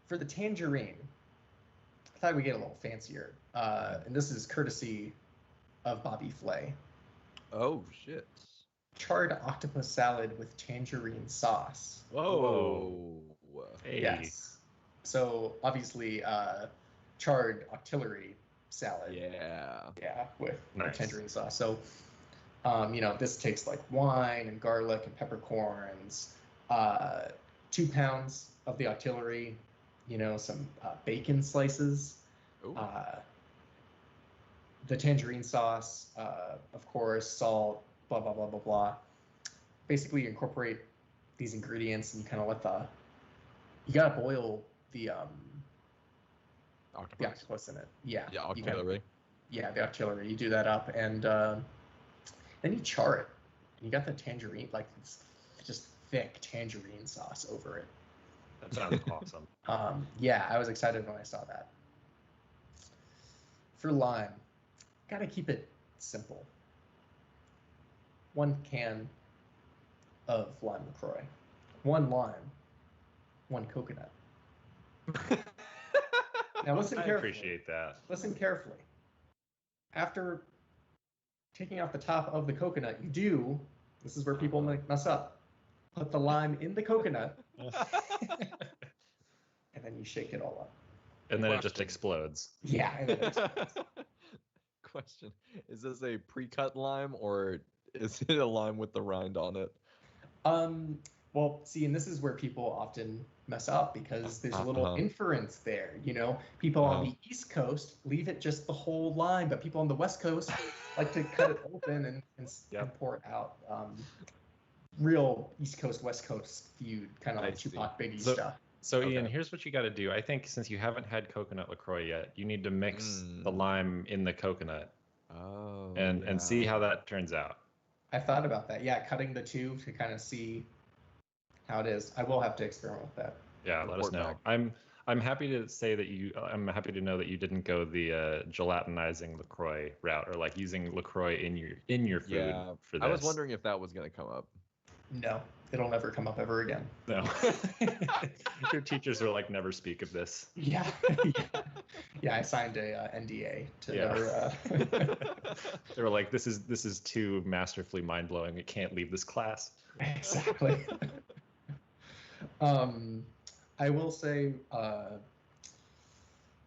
For the tangerine, I thought we'd get a little fancier, and this is courtesy of Bobby Flay. Oh shit! Charred octopus salad with tangerine sauce. Whoa! Hey. Yes. So obviously, charred artillery salad. Yeah. With nice. tangerine sauce. So, this takes like wine and garlic and peppercorns. 2 pounds of the artillery. Some bacon slices. The tangerine sauce, of course, salt. Blah blah blah blah blah. Basically, you incorporate these ingredients and you kind of you gotta boil the octopus in it. Yeah. Yeah, artillery. The artillery. You do that up, and then you char it. You got the tangerine, like it's just thick tangerine sauce over it. That sounds awesome. I was excited when I saw that. For lime, gotta keep it simple. 1 can of lime LaCroix, 1 lime, 1 coconut. Now listen carefully. I appreciate that. Listen carefully. After taking off the top of the coconut, this is where people mess up, put the lime in the coconut, and then you shake it all up. And then it just explodes. Yeah. And then it explodes. Question: is this a pre-cut lime or is it a lime with the rind on it? Well, see, and this is where people often mess up because there's a little inference there. People on the East Coast leave it just the whole line, but people on the West Coast like to cut it open and pour it out. Real East Coast, West Coast feud, kind of like Tupac Biggie stuff. So Ian, here's what you got to do. I think since you haven't had coconut LaCroix yet, you need to mix the lime in the coconut. And see how that turns out. I thought about that. Yeah, cutting the two to kind of see how it is. I will have to experiment with that. Yeah, let us know. I'm happy to say that I'm happy to know that you didn't go the gelatinizing LaCroix route, or like using LaCroix in your food for this. I was wondering if that was going to come up. No, it'll never come up ever again. No. Your teachers are like, never speak of this. Yeah. I signed a NDA to never. They were like, this is too masterfully mind blowing. It can't leave this class. Exactly. I will say, I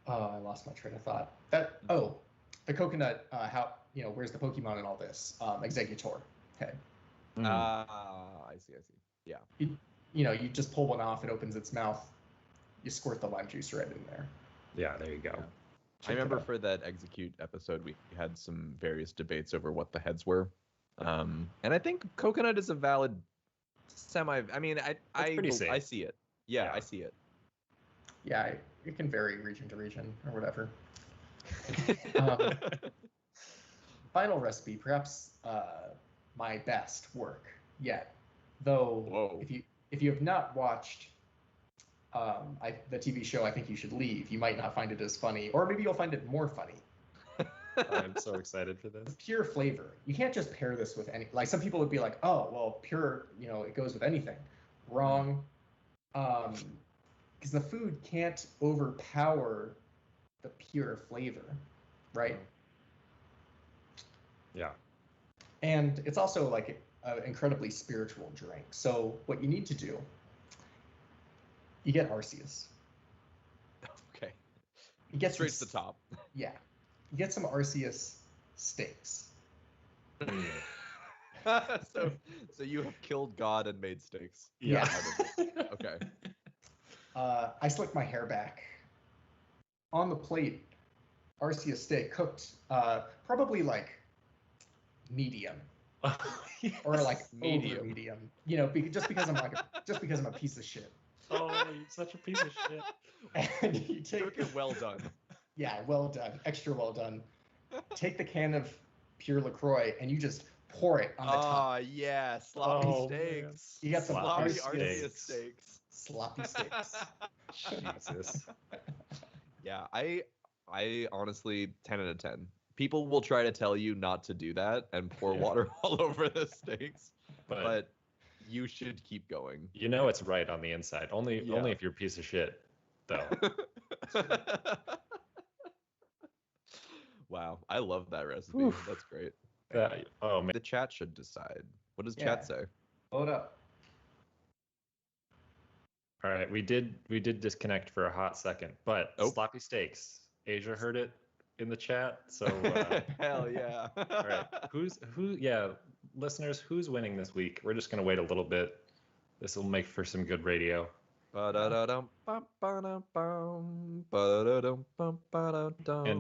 lost my train of thought. The coconut. Where's the Pokemon in all this? Executor head. I see. Yeah. You just pull one off, it opens its mouth, you squirt the lime juice right in there. Yeah, there you go. Yeah. I remember for that Execute episode, we had some various debates over what the heads were. And I think coconut is a valid I mean, I see it. Yeah, I see it. Yeah, it can vary region to region or whatever. Final recipe, perhaps my best work yet. Though, if you have not watched the TV show, I Think You Should Leave, you might not find it as funny, or maybe you'll find it more funny. I'm so excited for this. Pure flavor. You can't just pair this with any. Like some people would be like, oh, well, pure. It goes with anything. Wrong. Because the food can't overpower the pure flavor, right? Yeah. And it's also like an incredibly spiritual drink. So what you need to do, you get Arceus. Okay. You get straight to the top. Yeah. You get some Arceus steaks. So you have killed God and made steaks. Yeah. Okay. I slick my hair back. On the plate, Arceus steak cooked, probably like medium. Yes. Or like medium. Over medium. Just because I'm a piece of shit. Oh, you're such a piece of shit. And you take it well done. Yeah, well done. Extra well done. Take the can of pure LaCroix and you just pour it on the top. Oh, yeah. Sloppy steaks. Man. You got some sloppy Arceus steaks. Sloppy steaks. Jesus. Yeah, I honestly, 10 out of 10. People will try to tell you not to do that and pour water all over the steaks, but you should keep going. It's right on the inside. Only if you're a piece of shit, though. Wow, I love that recipe. Oof. That's great. Oh man, the chat should decide. What does chat say? Hold up. All right, we did disconnect for a hot second, but sloppy steaks. Asia heard it in the chat, so hell yeah. All right, listeners, who's winning this week? We're just gonna wait a little bit. This will make for some good radio. And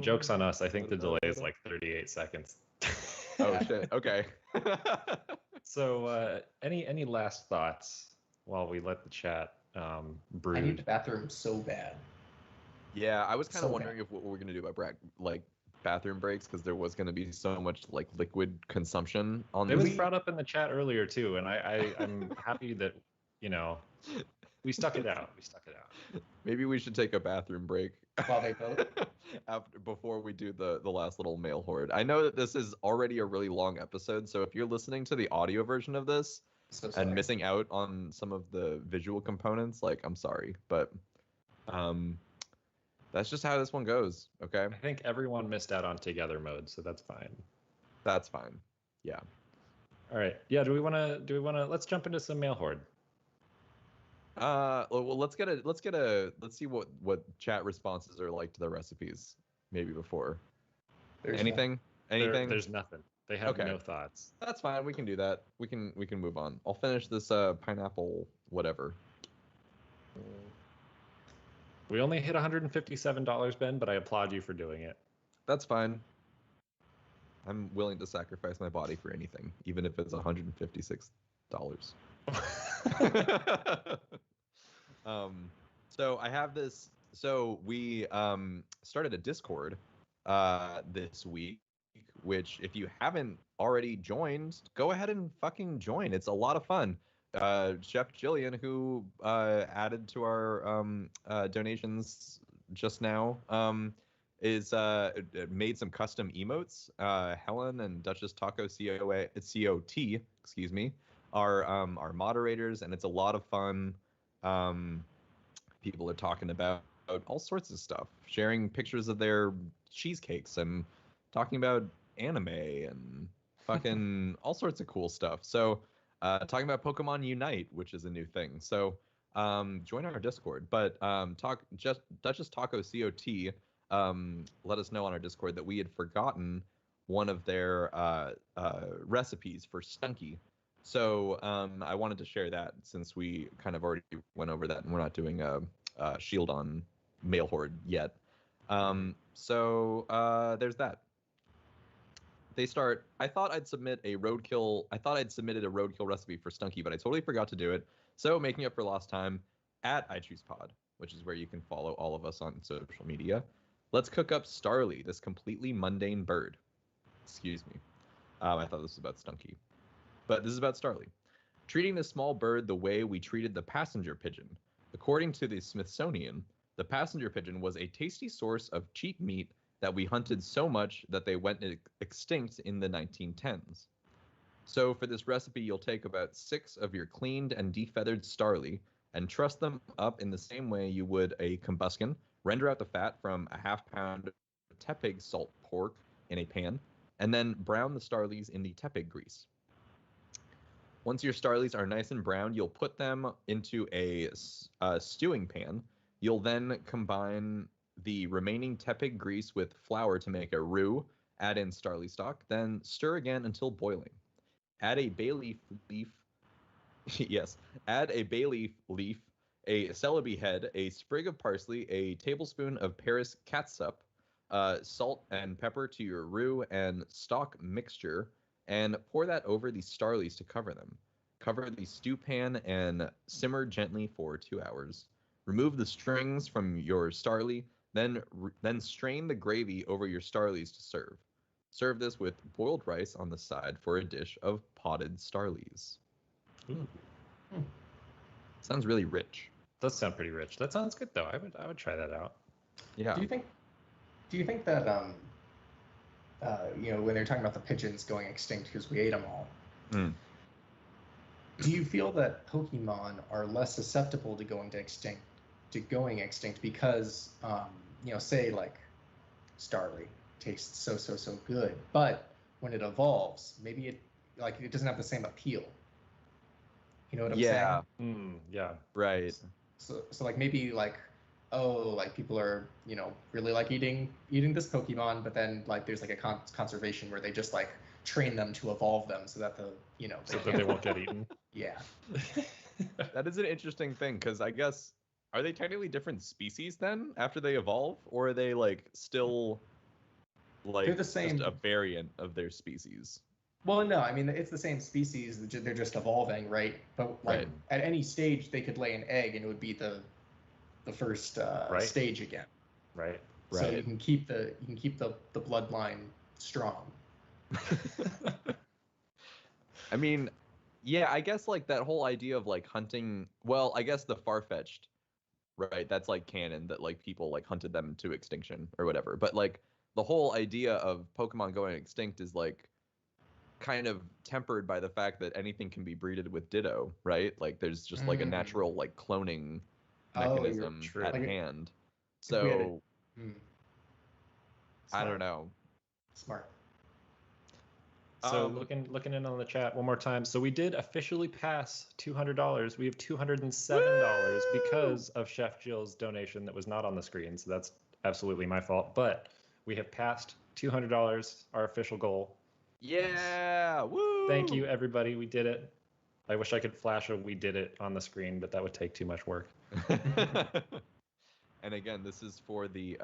joke's on us. I think the delay is like 38 seconds. Oh shit. Okay. So, any last thoughts while we let the chat brood? I need the bathroom so bad. Yeah, I was kind of wondering if what we're gonna do about bathroom breaks, because there was gonna be so much like liquid consumption on. It was brought up in the chat earlier too, and I'm happy that we stuck it out. Maybe we should take a bathroom break while they vote before we do the last little mail horde. I know that this is already a really long episode, so if you're listening to the audio version of this and missing out on some of the visual components, like, I'm sorry, but that's just how this one goes. Okay. I think everyone missed out on together mode, so that's fine. That's fine. Yeah. All right. Yeah. Do we want to? Let's jump into some mail horde. Well, let's see what chat responses are like to the recipes maybe before. Anything? There's nothing. They have Okay. no thoughts. That's fine. We can do that. We can move on. I'll finish this pineapple whatever. We only hit $157, Ben, but I applaud you for doing it. That's fine. I'm willing to sacrifice my body for anything, even if it's $156. So I have this. So we started a Discord this week, which if you haven't already joined, go ahead and fucking join. It's a lot of fun. Chef Jillian, who added to our donations just now, is made some custom emotes. Helen and Duchess Taco COT, excuse me, are moderators, and it's a lot of fun. People are talking about all sorts of stuff, sharing pictures of their cheesecakes and talking about anime and fucking all sorts of cool stuff. So talking about Pokemon Unite, which is a new thing. So join our Discord. But Duchess Taco COT let us know on our Discord that we had forgotten one of their recipes for Stunky. So I wanted to share that since we kind of already went over that and we're not doing a Shield on Mail Horde yet. So there's that. They start. I thought I'd submitted a roadkill recipe for Stunky, but I totally forgot to do it. So making up for lost time, at iChoosePod, which is where you can follow all of us on social media. Let's cook up Starly, this completely mundane bird. Excuse me. I thought this was about Stunky, but this is about Starly. Treating this small bird the way we treated the passenger pigeon. According to the Smithsonian, the passenger pigeon was a tasty source of cheap meat that we hunted so much that they went extinct in the 1910s. So for this recipe, you'll take about 6 of your cleaned and defeathered Starly and truss them up in the same way you would a combustion. Render out the fat from a half pound of tepig salt pork in a pan, and then brown the Starlies in the tepig grease. Once your Starlies are nice and brown, you'll put them into a stewing pan. You'll then combine the remaining tepig grease with flour to make a roux, add in Starly stock, then stir again until boiling. Add a bay leaf, yes, add a bay leaf, a celebi head, a sprig of parsley, a tablespoon of Paris catsup, salt and pepper to your roux and stock mixture, and pour that over the Starlies to cover them. Cover the stew pan and simmer gently for 2 hours. Remove the strings from your Starly, then strain the gravy over your Starlies to serve. Serve this with boiled rice on the side for a dish of potted Starlies. Ooh. Sounds really rich. Does sound pretty rich. That sounds good though. I would try that out. Yeah. Do you think that when they're talking about the pigeons going extinct because we ate them all, do you feel that Pokemon are less susceptible to going extinct because say like Starly tastes so good, but when it evolves, maybe it doesn't have the same appeal. You know what I'm saying? Yeah. Right. So like maybe people are really like eating this Pokemon, but then there's a conservation where they just train them to evolve them so that they won't get eaten. Yeah. That is an interesting thing because I guess, are they technically different species then after they evolve, or are they still they're the same, just a variant of their species? Well, no, I mean it's the same species. They're just evolving, right? But at any stage they could lay an egg and it would be the first stage again. Right. So you can keep the bloodline strong. I mean, yeah, I guess that whole idea of hunting. Well, I guess the Farfetch'd, right? That's canon that people hunted them to extinction or whatever. But the whole idea of Pokemon going extinct is kind of tempered by the fact that anything can be breeded with Ditto, right? There's just a natural cloning mechanism at hand. So I don't know. Smart. So looking in on the chat one more time. So we did officially pass $200. We have $207 because of Chef Jill's donation that was not on the screen. So that's absolutely my fault. But we have passed $200, our official goal. Yeah! Woo! Thank you, everybody. We did it. I wish I could flash a "we did it" on the screen, but that would take too much work. And again, this is for the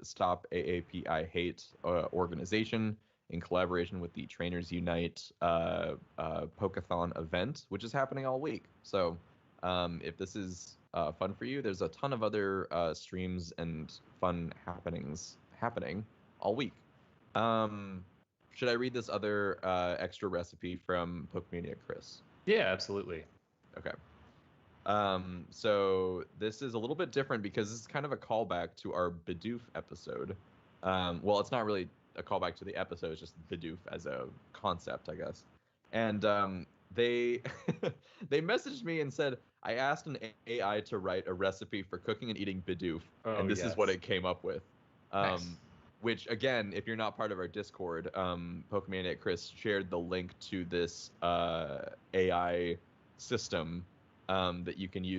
Stop AAPI Hate organization in collaboration with the Trainers Unite Pokeathon event, which is happening all week. So if this is fun for you, there's a ton of other streams and fun happenings happening all week. Should I read this other extra recipe from Pokemania Chris? Yeah, absolutely. Okay. So this is a little bit different because this is kind of a callback to our Bidoof episode. Well, it's not really a callback to the episode, it's just Bidoof as a concept, I guess. And they they messaged me and said, I asked an AI to write a recipe for cooking and eating Bidoof, and this is what it came up with. Nice. Which, again, if you're not part of our Discord, Pokemaniac Chris shared the link to this AI system that you can use